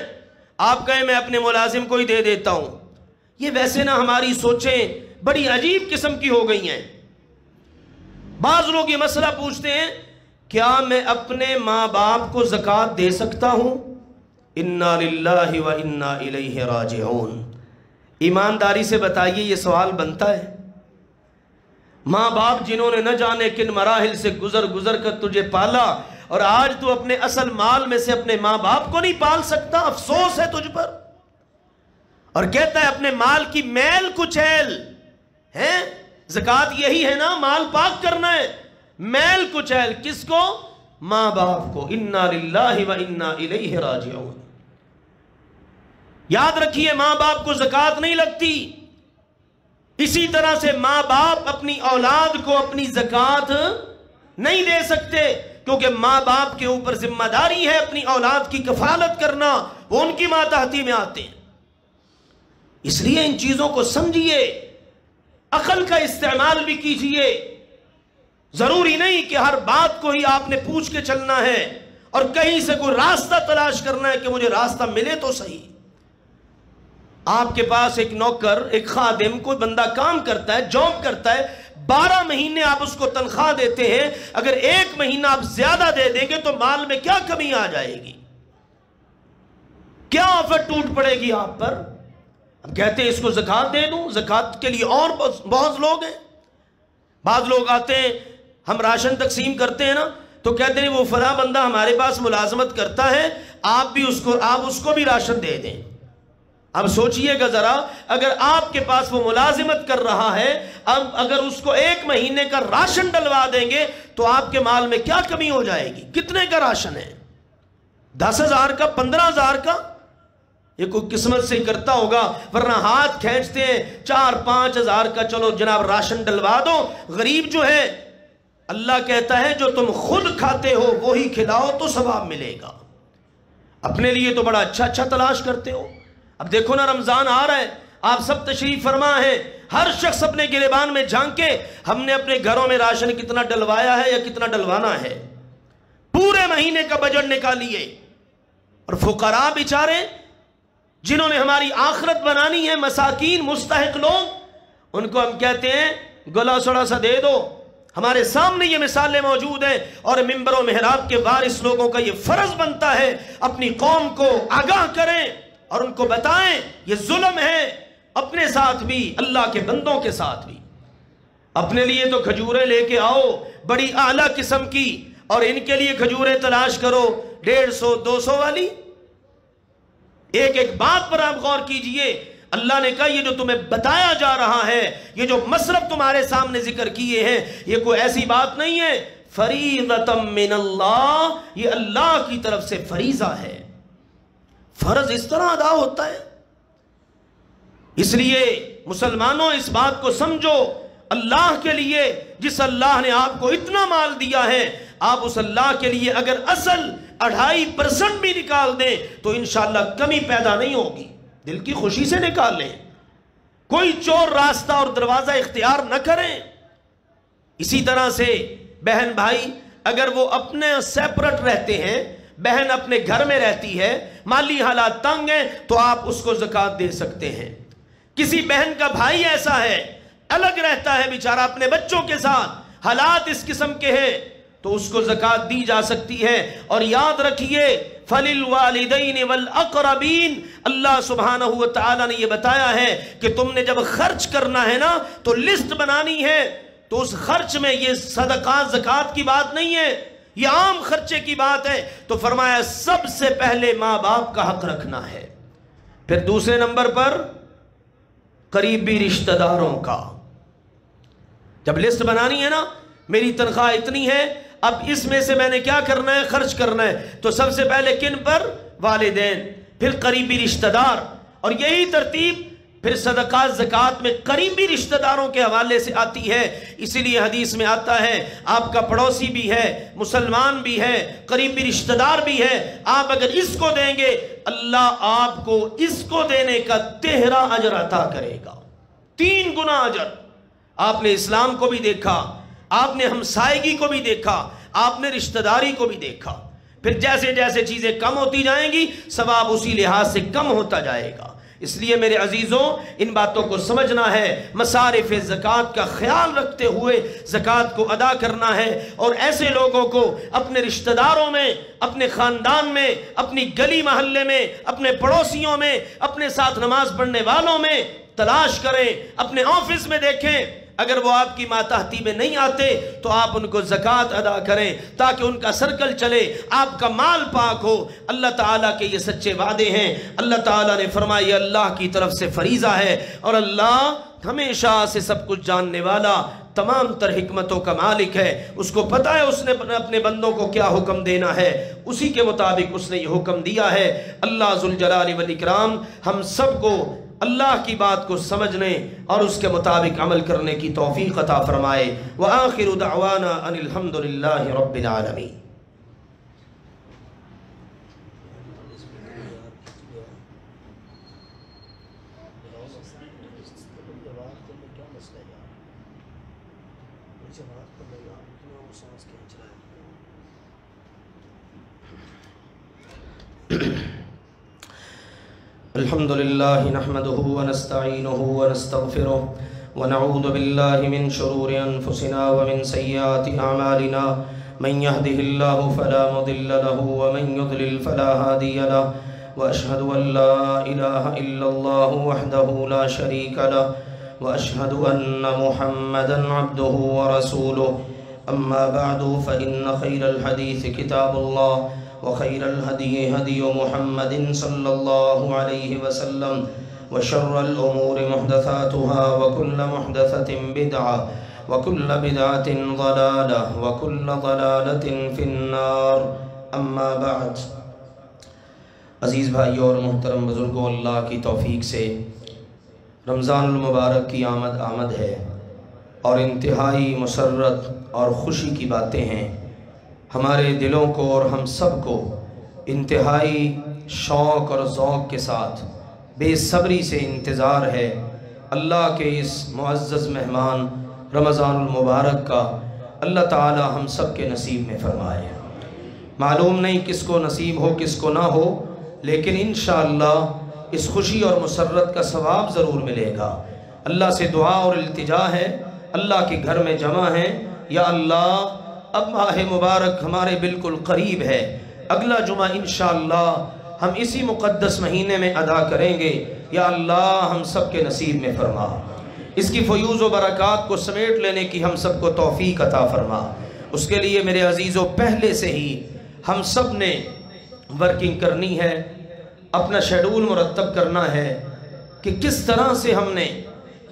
آپ کہیں میں اپنے ملازم کو ہی دے دیتا ہوں۔ یہ ویسے نا ہماری سوچیں بڑی عجیب قسم کی ہو گئی ہیں۔ بعض لوگ یہ مسئلہ پوچھتے ہیں، کیا میں اپنے ماں باپ کو زکوٰۃ دے سکتا ہوں؟ انا للہ و انا الیہ راجعون۔ ایمانداری سے بتائیے، یہ سوال بنتا ہے؟ ماں باپ جنہوں نے نہ جانے کن مراحل سے گزر گزر کر تجھے پالا، اور آج تو اپنے اصل مال میں سے اپنے ماں باپ کو نہیں پال سکتا، افسوس ہے تجھ پر۔ اور کہتا ہے اپنے مال کی میل کچیل ہے، زکوٰۃ یہی ہے نا، مال پاک کرنا ہے، میل کچیل کس کو؟ ماں باپ کو۔ انا للہ و انا الیہ راجعون۔ یاد رکھیے، ماں باپ کو زکوٰۃ نہیں لگتی۔ اسی طرح سے ماں باپ اپنی اولاد کو اپنی زکوٰۃ نہیں دے سکتے، کیونکہ ماں باپ کے اوپر ذمہ داری ہے اپنی اولاد کی کفالت کرنا، وہ ان کی ماتحتی میں آتے ہیں۔ اس لیے ان چیزوں کو سمجھیے، عقل کا استعمال بھی کیجیے۔ ضروری نہیں کہ ہر بات کو ہی آپ نے پوچھ کے چلنا ہے، اور کہیں سے کوئی راستہ تلاش کرنا ہے کہ مجھے راستہ ملے تو صحیح۔ آپ کے پاس ایک نوکر، ایک خادم، کوئی بندہ کام کرتا ہے، جاب کرتا ہے، 12 مہینے آپ اس کو تنخواہ دیتے ہیں، اگر 1 مہینہ آپ زیادہ دے دیں گے تو مال میں کیا کمی آ جائے گی، کیا آفت ٹوٹ پڑے گی آپ پر؟ اب کہتے ہیں اس کو زکوٰۃ دے دوں، زکوٰۃ کے لیے اور بہت لوگ ہیں. بعض لوگ آتے ہیں، ہم راشن تقسیم کرتے ہیں نا، تو کہتے ہیں وہ فلاں بندہ ہمارے پاس ملازمت کرتا ہے، آپ اس کو بھی راشن دے دیں. اب سوچئے گا ذرا، اگر آپ کے پاس وہ ملازمت کر رہا ہے، اب اگر اس کو 1 مہینے کا راشن ڈلوا دیں گے تو آپ کے مال میں کیا کمی ہو جائے گی؟ کتنے کا راشن ہے؟ 10,000 کا، 15,000 کا؟ یہ کوئی قسمت سے ہی کرتا ہوگا، ورنہ ہاتھ کھینچتے ہیں 4-5 ہزار کا، چلو جناب راشن ڈلوا دو. غریب جو ہے، اللہ کہتا ہے جو تم خود کھاتے ہو وہی کھلاؤ تو ثواب ملے گا. اپنے لیے تو بڑا اچھا تلاش کرتے ہو. اب دیکھو نا، رمضان آ رہا ہے، آپ سب تشریف فرما ہے، ہر شخص اپنے گریبان میں جھانکے ہم نے اپنے گھروں میں راشن کتنا ڈلوایا ہے یا کتنا ڈلوانا ہے. پورے مہینے کا بجٹ نکالیے. اور فقراء بیچارے جنہوں نے ہماری آخرت بنانی ہے، مساکین مستحق لوگ، ان کو ہم کہتے ہیں گلا سڑا سا دے دو. ہمارے سامنے یہ مثالیں موجود ہیں، اور منبر و محراب کے وارث لوگوں کا یہ فرض بنتا ہے اپنی قوم کو آگاہ کریں اور ان کو بتائیں یہ ظلم ہے، اپنے ساتھ بھی، اللہ کے بندوں کے ساتھ بھی. اپنے لیے تو کھجوریں لے کے آؤ بڑی اعلیٰ قسم کی، اور ان کے لیے کھجوریں تلاش کرو 150-200 والی. ایک بات پر آپ غور کیجئے. اللہ نے کہا یہ جو تمہیں بتایا جا رہا ہے، یہ جو مصرف تمہارے سامنے ذکر کیے ہیں، یہ کوئی ایسی بات نہیں ہے، فریضۃ من اللہ، یہ اللہ کی طرف سے فریضہ ہے. فرض اس طرح ادا ہوتا ہے. اس لیے مسلمانوں اس بات کو سمجھو، اللہ کے لیے جس اللہ نے آپ کو اتنا مال دیا ہے، آپ اس اللہ کے لیے اگر اصل 2.5% بھی نکال دیں تو انشاءاللہ کمی پیدا نہیں ہوگی. دل کی خوشی سے نکال لیں، کوئی چور راستہ اور دروازہ اختیار نہ کریں. اسی طرح سے بہن بھائی اگر وہ اپنے سیپریٹ رہتے ہیں، بہن اپنے گھر میں رہتی ہے، مالی حالات تنگ ہیں، تو آپ اس کو زکوٰۃ دے سکتے ہیں. کسی بہن کا بھائی ایسا ہے الگ رہتا ہے بیچارہ اپنے بچوں کے ساتھ، حالات اس قسم کے ہیں، تو اس کو زکوٰۃ دی جا سکتی ہے. اور یاد رکھیے فَلِلْوَالِدَيْنِ وَالْأَقْرَبِينَ، اللہ سبحانہ وتعالی نے یہ بتایا ہے کہ تم نے جب خرچ کرنا ہے نا تو لسٹ بنانی ہے، تو اس خرچ میں یہ صدقات زکوٰۃ کی بات نہیں ہے، یہ عام خرچے کی بات ہے. تو فرمایا سب سے پہلے ماں باپ کا حق رکھنا ہے، پھر دوسرے نمبر پر قریبی رشتہ داروں کا. جب لسٹ بنانی ہے نا، میری تنخواہ اتنی ہے، اب اس میں سے میں نے کیا کرنا ہے، خرچ کرنا ہے، تو سب سے پہلے کن پر؟ والدین، پھر قریبی رشتہ دار، اور یہی ترتیب پھر صدقات زکوٰۃ میں قریبی رشتہ داروں کے حوالے سے آتی ہے. اسی لیے حدیث میں آتا ہے آپ کا پڑوسی بھی ہے، مسلمان بھی ہے، قریبی رشتہ دار بھی ہے، آپ اگر اس کو دیں گے اللہ آپ کو اس کو دینے کا 13 اجر عطا کرے گا، 3 گنا اجر. آپ نے اسلام کو بھی دیکھا، آپ نے ہمسائیگی کو بھی دیکھا، آپ نے رشتہ داری کو بھی دیکھا. پھر جیسے جیسے چیزیں کم ہوتی جائیں گی ثواب اسی لحاظ سے کم ہوتا جائے گا. اس لیے میرے عزیزوں ان باتوں کو سمجھنا ہے، مصارف زکوٰۃ کا خیال رکھتے ہوئے زکوٰۃ کو ادا کرنا ہے. اور ایسے لوگوں کو اپنے رشتہ داروں میں، اپنے خاندان میں، اپنی گلی محلے میں، اپنے پڑوسیوں میں، اپنے ساتھ نماز پڑھنے والوں میں تلاش کریں، اپنے آفس میں دیکھیں. اگر وہ آپ کی ماتحتی میں نہیں آتے تو آپ ان کو زکوٰۃ ادا کریں تاکہ ان کا سرکل چلے، آپ کا مال پاک ہو. اللہ تعالیٰ کے یہ سچے وعدے ہیں. اللہ تعالیٰ نے فرمایا یہ اللہ کی طرف سے فریضہ ہے، اور اللہ ہمیشہ سے سب کچھ جاننے والا، تمام تر حکمتوں کا مالک ہے. اس کو پتہ ہے اس نے اپنے بندوں کو کیا حکم دینا ہے، اسی کے مطابق اس نے یہ حکم دیا ہے. اللہ ذوالجلال والاکرام ہم سب کو اللہ کی بات کو سمجھنے اور اس کے مطابق عمل کرنے کی توفیق عطا فرمائے. وآخر دعوانا ان الحمد للہ رب العالمین. الحمد لله نحمده ونستعينه ونستغفره ونعوذ بالله من شرور أنفسنا ومن سيئات أعمالنا من يهده الله فلا مضل له ومن يضلل فلا هادي له وأشهد أن لا إله إلا الله وحده لا شريك له وأشهد أن محمدًا عبده ورسوله أما بعد فإن خير الحديث كتاب الله وخير الهدي هدي محمد صلى الله عليه وسلم وشر الأمور محدثاتها وكل محدثة بدعة وكل بدعة ضلالة وكل ضلالة في النار أما بعد عزیز بھائیوں اور محترم بزرگوں، اللہ کی توفیق سے رمضان المبارک کی آمد ہے اور انتہائی مسرت اور خوشی کی باتیں ہیں۔ ہمارے دلوں کو اور ہم سب کو انتہائی شوق اور ذوق کے ساتھ بے صبری سے انتظار ہے اللہ کے اس معزز مہمان رمضان المبارک کا۔ اللہ تعالی ہم سب کے نصیب میں فرمائے۔ معلوم نہیں کس کو نصیب ہو کس کو نہ ہو، لیکن انشاءاللہ اس خوشی اور مسرت کا ثواب ضرور ملے گا۔ اللہ سے دعا اور التجا ہے، اللہ کے گھر میں جمع ہیں، یا اللہ اب ماہ مبارک ہمارے بالکل قریب ہے، اگلا جمعہ انشاءاللہ ہم اسی مقدس مہینے میں ادا کریں گے، یا اللہ ہم سب کے نصیب میں فرما۔ اس کی فیوز و برکات کو سمیٹ لینے کی ہم سب کو توفیق عطا فرما۔ اس کے لیے میرے عزیزوں پہلے سے ہی ہم سب نے ورکنگ کرنی ہے، اپنا شیڈول مرتب کرنا ہے کہ کس طرح سے ہم نے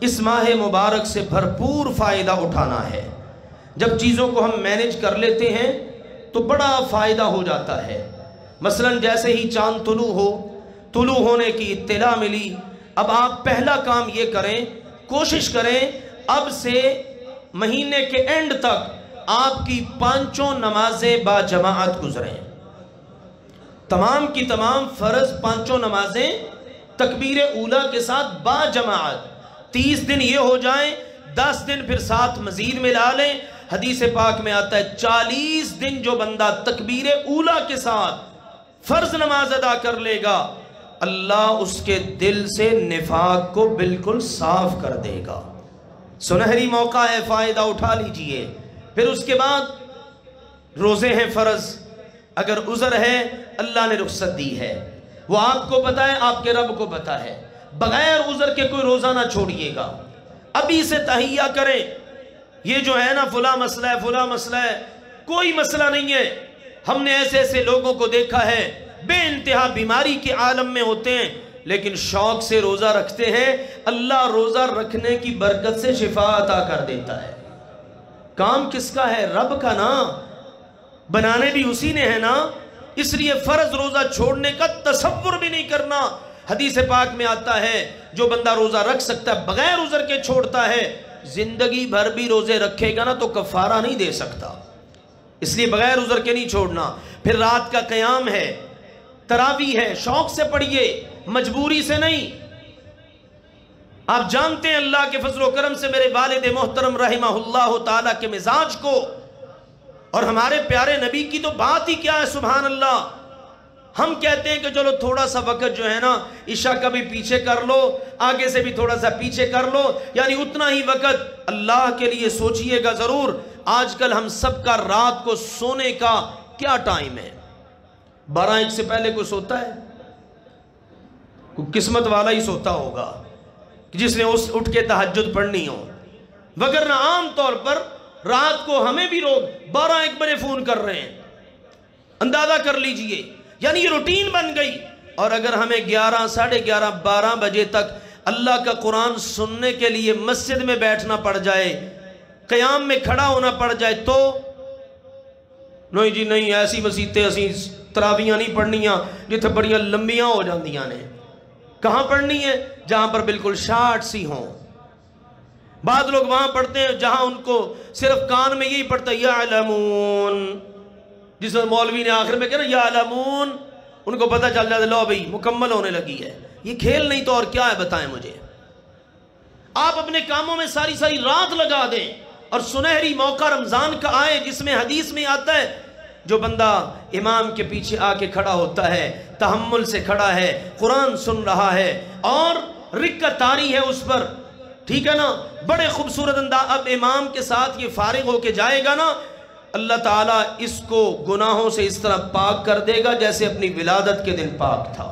اس ماہ مبارک سے بھرپور فائدہ اٹھانا ہے۔ جب چیزوں کو ہم مینج کر لیتے ہیں تو بڑا فائدہ ہو جاتا ہے۔ مثلا جیسے ہی چاند طلوع ہونے کی اطلاع ملی، اب آپ پہلا کام یہ کریں، کوشش کریں اب سے مہینے کے اینڈ تک آپ کی 5 نمازیں با جماعت گزریں۔ تمام کی تمام فرض 5 نمازیں تکبیر اولا کے ساتھ با جماعت 30 دن یہ ہو جائیں، 10 دن پھر ساتھ مزید ملا لیں۔ حدیث پاک میں آتا ہے 40 دن جو بندہ تکبیر اولا کے ساتھ فرض نماز ادا کر لے گا، اللہ اس کے دل سے نفاق کو بالکل صاف کر دے گا۔ سنہری موقع ہے، فائدہ اٹھا لیجئے۔ پھر اس کے بعد روزے ہیں فرض، اگر عذر ہے اللہ نے رخصت دی ہے، وہ آپ کو پتہ ہے، آپ کے رب کو پتہ ہے، بغیر عذر کے کوئی روزہ نہ چھوڑیے گا۔ ابھی سے تہیہ کریں، یہ جو ہے نا فلاں مسئلہ ہے فلاں مسئلہ ہے، کوئی مسئلہ نہیں ہے۔ ہم نے ایسے ایسے لوگوں کو دیکھا ہے بے انتہا بیماری کے عالم میں ہوتے ہیں لیکن شوق سے روزہ رکھتے ہیں، اللہ روزہ رکھنے کی برکت سے شفا عطا کر دیتا ہے۔ کام کس کا ہے؟ رب کا نا، بنانے بھی اسی نے ہے نا، اس لیے فرض روزہ چھوڑنے کا تصور بھی نہیں کرنا۔ حدیث پاک میں آتا ہے جو بندہ روزہ رکھ سکتا ہے بغیر عذر کے چھوڑتا ہے، زندگی بھر بھی روزے رکھے گا نا تو کفارہ نہیں دے سکتا، اس لیے بغیر عذر کے نہیں چھوڑنا۔ پھر رات کا قیام ہے، تراویح ہے، شوق سے پڑھیے، مجبوری سے نہیں۔ آپ جانتے ہیں اللہ کے فضل و کرم سے میرے والد محترم رحمہ اللہ تعالیٰ کے مزاج کو، اور ہمارے پیارے نبی کی تو بات ہی کیا ہے، سبحان اللہ۔ ہم کہتے ہیں کہ چلو تھوڑا سا وقت جو ہے نا عشاء کا بھی پیچھے کر لو، آگے سے بھی تھوڑا سا پیچھے کر لو، یعنی اتنا ہی وقت اللہ کے لیے سوچئے گا ضرور۔ آج کل ہم سب کا رات کو سونے کا کیا ٹائم ہے؟ 12-1 سے پہلے کوئی سوتا ہے؟ کوئی قسمت والا ہی سوتا ہوگا جس نے اٹھ کے تہجد پڑھنی ہو، وگرنہ عام طور پر رات کو ہمیں بھی لوگ 12-1 بجے فون کر رہے ہیں، اندازہ کر لیجئے، یعنی یہ روٹین بن گئی۔ اور اگر ہمیں 11, 11:30, 12 بجے تک اللہ کا قرآن سننے کے لیے مسجد میں بیٹھنا پڑ جائے، قیام میں کھڑا ہونا پڑ جائے تو نہیں جی نہیں، ایسی مسیتیں اسی تراویاں نہیں پڑھنیاں جتھے بڑیاں لمبیاں ہو جاندیاں نے۔ کہاں پڑھنی ہے؟ جہاں پر بالکل شارٹ سی ہوں۔ بعض لوگ وہاں پڑھتے ہیں جہاں ان کو صرف کان میں یہی پڑھتا ہے یعلمون، جس میں مولوی نے آخر میں کہا نا یعلمون، ان کو پتہ چل جاتا ہے لو بھئی مکمل ہونے لگی ہے۔ یہ کھیل نہیں تو اور کیا ہے بتائیں مجھے؟ آپ اپنے کاموں میں ساری رات لگا دیں، اور سنہری موقع رمضان کا آئے جس میں حدیث میں آتا ہے جو بندہ امام کے پیچھے آ کے کھڑا ہوتا ہے، تحمل سے کھڑا ہے، قرآن سن رہا ہے اور رکعت طاری ہے اس پر، ٹھیک ہے نا، بڑے خوبصورت انداز. اب امام کے ساتھ یہ فارغ ہو کے جائے گا نا، اللہ تعالیٰ اس کو گناہوں سے اس طرح پاک کر دے گا جیسے اپنی ولادت کے دن پاک تھا.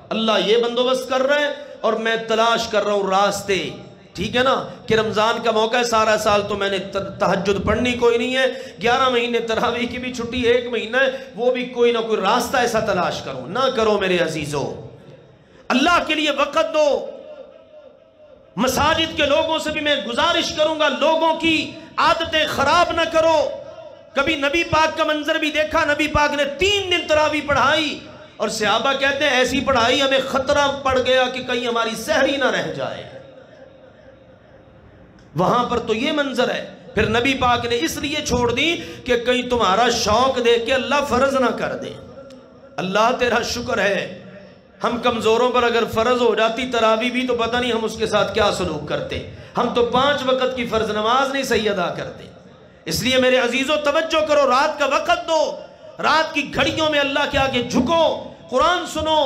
اللہ یہ بندوبست کر رہا ہے اور میں تلاش کر رہا ہوں راستے. ٹھیک ہے نا کہ رمضان کا موقع ہے، سارا سال تو میں نے تہجد پڑھنی کوئی نہیں ہے، 11 مہینے تراویح کی بھی چھٹی 1 مہینہ ہے، وہ بھی کوئی نہ کوئی راستہ ایسا تلاش کروں. نہ کرو میرے عزیزو، اللہ کے لیے وقت دو. مساجد کے لوگوں سے بھی میں گزارش کروں گا، لوگوں کی عادتیں خراب نہ کرو. کبھی نبی پاک کا منظر بھی دیکھا، نبی پاک نے 3 دن تراویح پڑھائی اور صحابہ کہتے ہیں ایسی پڑھائی ہمیں خطرہ پڑ گیا کہ کہیں ہماری سحری نہ رہ جائے. وہاں پر تو یہ منظر ہے. پھر نبی پاک نے اس لیے چھوڑ دی کہ کہیں تمہارا شوق دیکھ کے اللہ فرض نہ کر دے. اللہ تیرا شکر ہے، ہم کمزوروں پر اگر فرض ہو جاتی تراویح بھی تو پتہ نہیں ہم اس کے ساتھ کیا سلوک کرتے. ہم تو 5 وقت کی فرض نماز نہیں صحیح ادا کرتے. اس لیے میرے عزیزوں توجہ کرو، رات کا وقت دو، رات کی گھڑیوں میں اللہ کے آگے جھکو، قرآن سنو.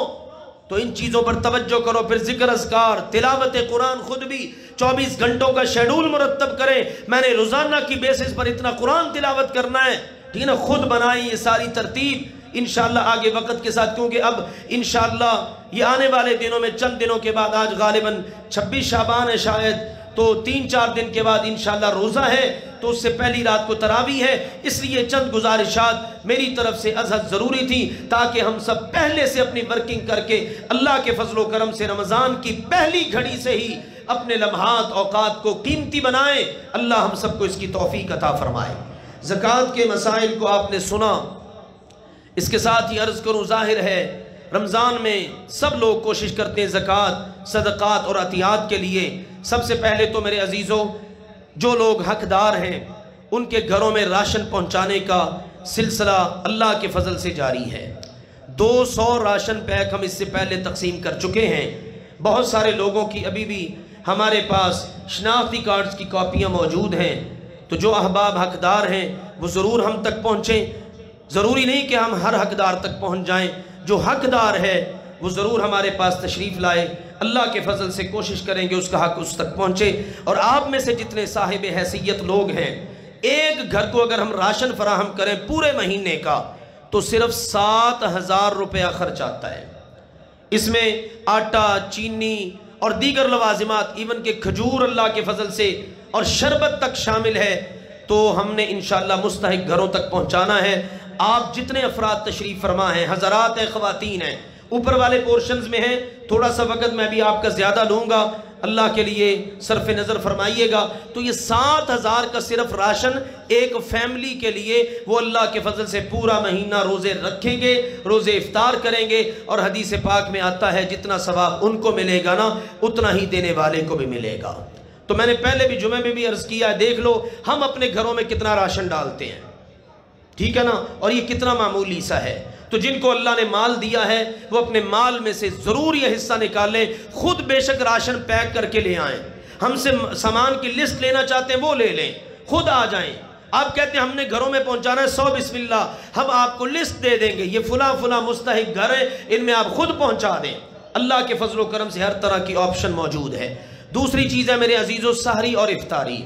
تو ان چیزوں پر توجہ کرو. پھر ذکر اذکار، تلاوت قرآن، خود بھی 24 گھنٹوں کا شیڈول مرتب کریں. میں نے روزانہ کی بیسس پر اتنا قرآن تلاوت کرنا ہے، ٹھیک ہے نا، خود بنائیں یہ ساری ترتیب. انشاءاللہ آگے وقت کے ساتھ، کیونکہ اب انشاءاللہ یہ آنے والے دنوں میں چند دنوں کے بعد، آج غالباً 26 شعبان ہے شاید، تو 3-4 دن کے بعد انشاءاللہ روزہ ہے، تو اس سے پہلی رات کو تراویح ہے. اس لیے چند گزارشات میری طرف سے ازحد ضروری تھی تاکہ ہم سب پہلے سے اپنی ورکنگ کر کے اللہ کے فضل و کرم سے رمضان کی پہلی گھڑی سے ہی اپنے لمحات اوقات کو قیمتی بنائیں. اللہ ہم سب کو اس کی توفیق عطا فرمائے. زکوٰۃ کے مسائل کو آپ نے سنا. اس کے ساتھ ہی عرض کروں، ظاہر ہے رمضان میں سب لوگ کوشش کرتے ہیں زکوٰۃ، صدقات اور عطیات کے لیے. سب سے پہلے تو میرے عزیزوں، جو لوگ حقدار ہیں ان کے گھروں میں راشن پہنچانے کا سلسلہ اللہ کے فضل سے جاری ہے. 200 راشن پیک ہم اس سے پہلے تقسیم کر چکے ہیں. بہت سارے لوگوں کی ابھی بھی ہمارے پاس شناختی کارڈز کی کاپیاں موجود ہیں. تو جو احباب حقدار ہیں وہ ضرور ہم تک پہنچیں. ضروری نہیں کہ ہم ہر حقدار تک پہنچ جائیں، جو حقدار ہے وہ ضرور ہمارے پاس تشریف لائے. اللہ کے فضل سے کوشش کریں گے اس کا حق اس تک پہنچے. اور آپ میں سے جتنے صاحب حیثیت لوگ ہیں، ایک گھر کو اگر ہم راشن فراہم کریں پورے مہینے کا تو صرف 7,000 روپیہ خرچ آتا ہے. اس میں آٹا، چینی اور دیگر لوازمات، ایون کہ کھجور اللہ کے فضل سے اور شربت تک شامل ہے. تو ہم نے انشاءاللہ مستحق گھروں تک پہنچانا ہے. آپ جتنے افراد تشریف فرما ہیں، حضرات ہیں، خواتین ہیں، اوپر والے پورشنز میں ہیں، تھوڑا سا وقت میں بھی آپ کا زیادہ لوں گا، اللہ کے لیے صرف نظر فرمائیے گا. تو یہ 7,000 کا صرف راشن ایک فیملی کے لیے، وہ اللہ کے فضل سے پورا مہینہ روزے رکھیں گے، روزے افطار کریں گے. اور حدیث پاک میں آتا ہے جتنا ثواب ان کو ملے گا نا، اتنا ہی دینے والے کو بھی ملے گا. تو میں نے پہلے بھی جمعے میں بھی عرض کیا، دیکھ لو ہم اپنے گھروں میں کتنا راشن ڈالتے ہیں، ٹھیک ہے نا، اور یہ کتنا معمولی سا ہے. تو جن کو اللہ نے مال دیا ہے وہ اپنے مال میں سے ضرور یہ حصہ نکالیں. خود بے شک راشن پیک کر کے لے آئیں. ہم سے سامان کی لسٹ لینا چاہتے ہیں وہ لے لیں، خود آ جائیں. آپ کہتے ہیں ہم نے گھروں میں پہنچانا ہے 100 بسم اللہ، ہم آپ کو لسٹ دے دیں گے، یہ فلاں فلاں مستحق گھر ہیں، ان میں آپ خود پہنچا دیں. اللہ کے فضل و کرم سے ہر طرح کی آپشن موجود ہے. دوسری چیز ہے میرے عزیزو، سحری اور افطاری.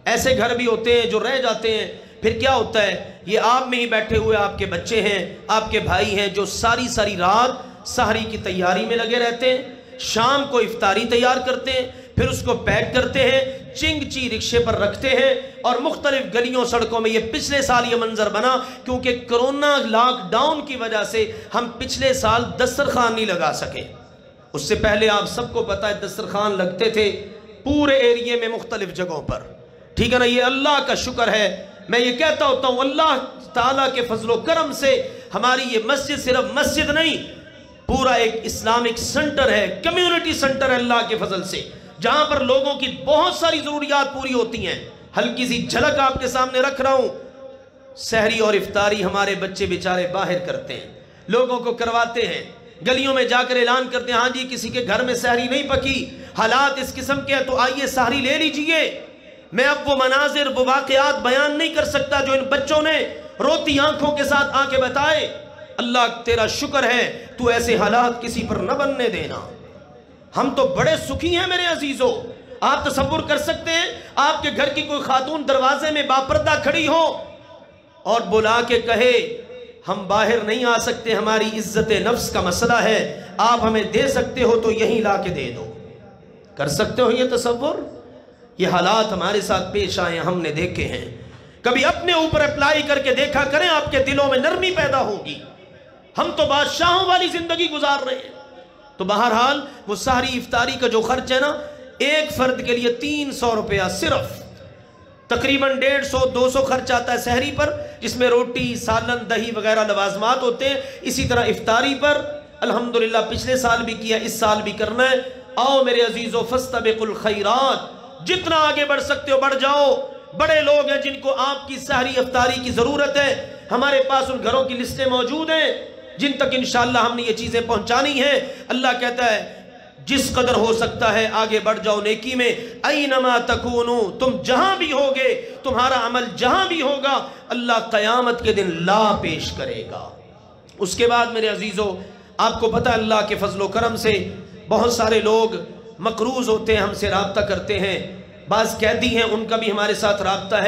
ایسے گھر بھی ہوتے ہیں جو رہ جاتے ہیں، پھر کیا ہوتا ہے، یہ آپ میں ہی بیٹھے ہوئے آپ کے بچے ہیں، آپ کے بھائی ہیں، جو ساری رات سحری کی تیاری میں لگے رہتے ہیں. شام کو افطاری تیار کرتے ہیں، پھر اس کو پیک کرتے ہیں، چنگ چی رکشے پر رکھتے ہیں. اور مختلف گلیوں سڑکوں میں، یہ پچھلے سال یہ منظر بنا کیونکہ کرونا لاک ڈاؤن کی وجہ سے ہم پچھلے سال دسترخوان نہیں لگا سکے. اس سے پہلے آپ سب کو پتہ ہے دسترخوان لگتے تھے پورے ایریے میں مختلف جگہوں پر، ٹھیک ہے نا. یہ اللہ کا شکر ہے. میں یہ کہتا ہوتا ہوں اللہ تعالیٰ کے فضل و کرم سے ہماری یہ مسجد صرف مسجد نہیں، پورا ایک اسلامک سنٹر ہے، کمیونٹی سنٹر ہے اللہ کے فضل سے، جہاں پر لوگوں کی بہت ساری ضروریات پوری ہوتی ہیں. ہلکی سی جھلک آپ کے سامنے رکھ رہا ہوں. سحری اور افطاری ہمارے بچے بیچارے باہر کرتے ہیں، لوگوں کو کرواتے ہیں، گلیوں میں جا کر اعلان کرتے ہیں ہاں جی کسی کے گھر میں سحری نہیں پکی، حالات اس قسم کے ہیں تو آئیے سحری لے لیجئے. میں اب وہ مناظر، وہ واقعات بیان نہیں کر سکتا جو ان بچوں نے روتی آنکھوں کے ساتھ آ کے بتائے. اللہ تیرا شکر ہے تو ایسے حالات کسی پر نہ بننے دینا. ہم تو بڑے سکھی ہیں میرے عزیزو. آپ تصور کر سکتے ہیں آپ کے گھر کی کوئی خاتون دروازے میں باپردہ کھڑی ہو اور بلا کے کہے ہم باہر نہیں آ سکتے، ہماری عزت نفس کا مسئلہ ہے، آپ ہمیں دے سکتے ہو تو یہیں لا کے دے دو؟ کر سکتے ہو یہ تصور؟ یہ حالات ہمارے ساتھ پیش آئے، ہم نے دیکھے ہیں۔ کبھی اپنے اوپر اپلائی کر کے دیکھا کریں، آپ کے دلوں میں نرمی پیدا ہوگی۔ ہم تو بادشاہوں والی زندگی گزار رہے ہیں۔ تو بہرحال وہ سحری افطاری کا جو خرچ ہے نا، ایک فرد کے لیے 300 روپیہ صرف، تقریباً 150-200 خرچ آتا ہے سحری پر، جس میں روٹی، سالن، دہی وغیرہ لوازمات ہوتے ہیں۔ اسی طرح افطاری پر الحمدللہ پچھلے سال بھی کیا، اس سال بھی کرنا ہے۔ آؤ میرے عزیزو، فاستبقوا الخیرات، جتنا آگے بڑھ سکتے ہو بڑھ جاؤ۔ بڑے لوگ ہیں جن کو آپ کی سحری افطاری کی ضرورت ہے، ہمارے پاس ان گھروں کی لسٹیں موجود ہیں جن تک انشاءاللہ ہم نے یہ چیزیں پہنچانی ہیں۔ اللہ کہتا ہے جس قدر ہو سکتا ہے آگے بڑھ جاؤ نیکی میں۔ اینما تکونو، تم جہاں بھی ہوگے، تمہارا عمل جہاں بھی ہوگا، اللہ قیامت کے دن لا پیش کرے گا۔ اس کے بعد میرے عزیزو، آپ کو پتہ اللہ کے فضل و کرم سے بہت سارے لوگ مقروض ہوتے ہیں، ہم سے رابطہ کرتے ہیں، بعض قیدی ہیں، ان کا بھی ہمارے ساتھ رابطہ ہے۔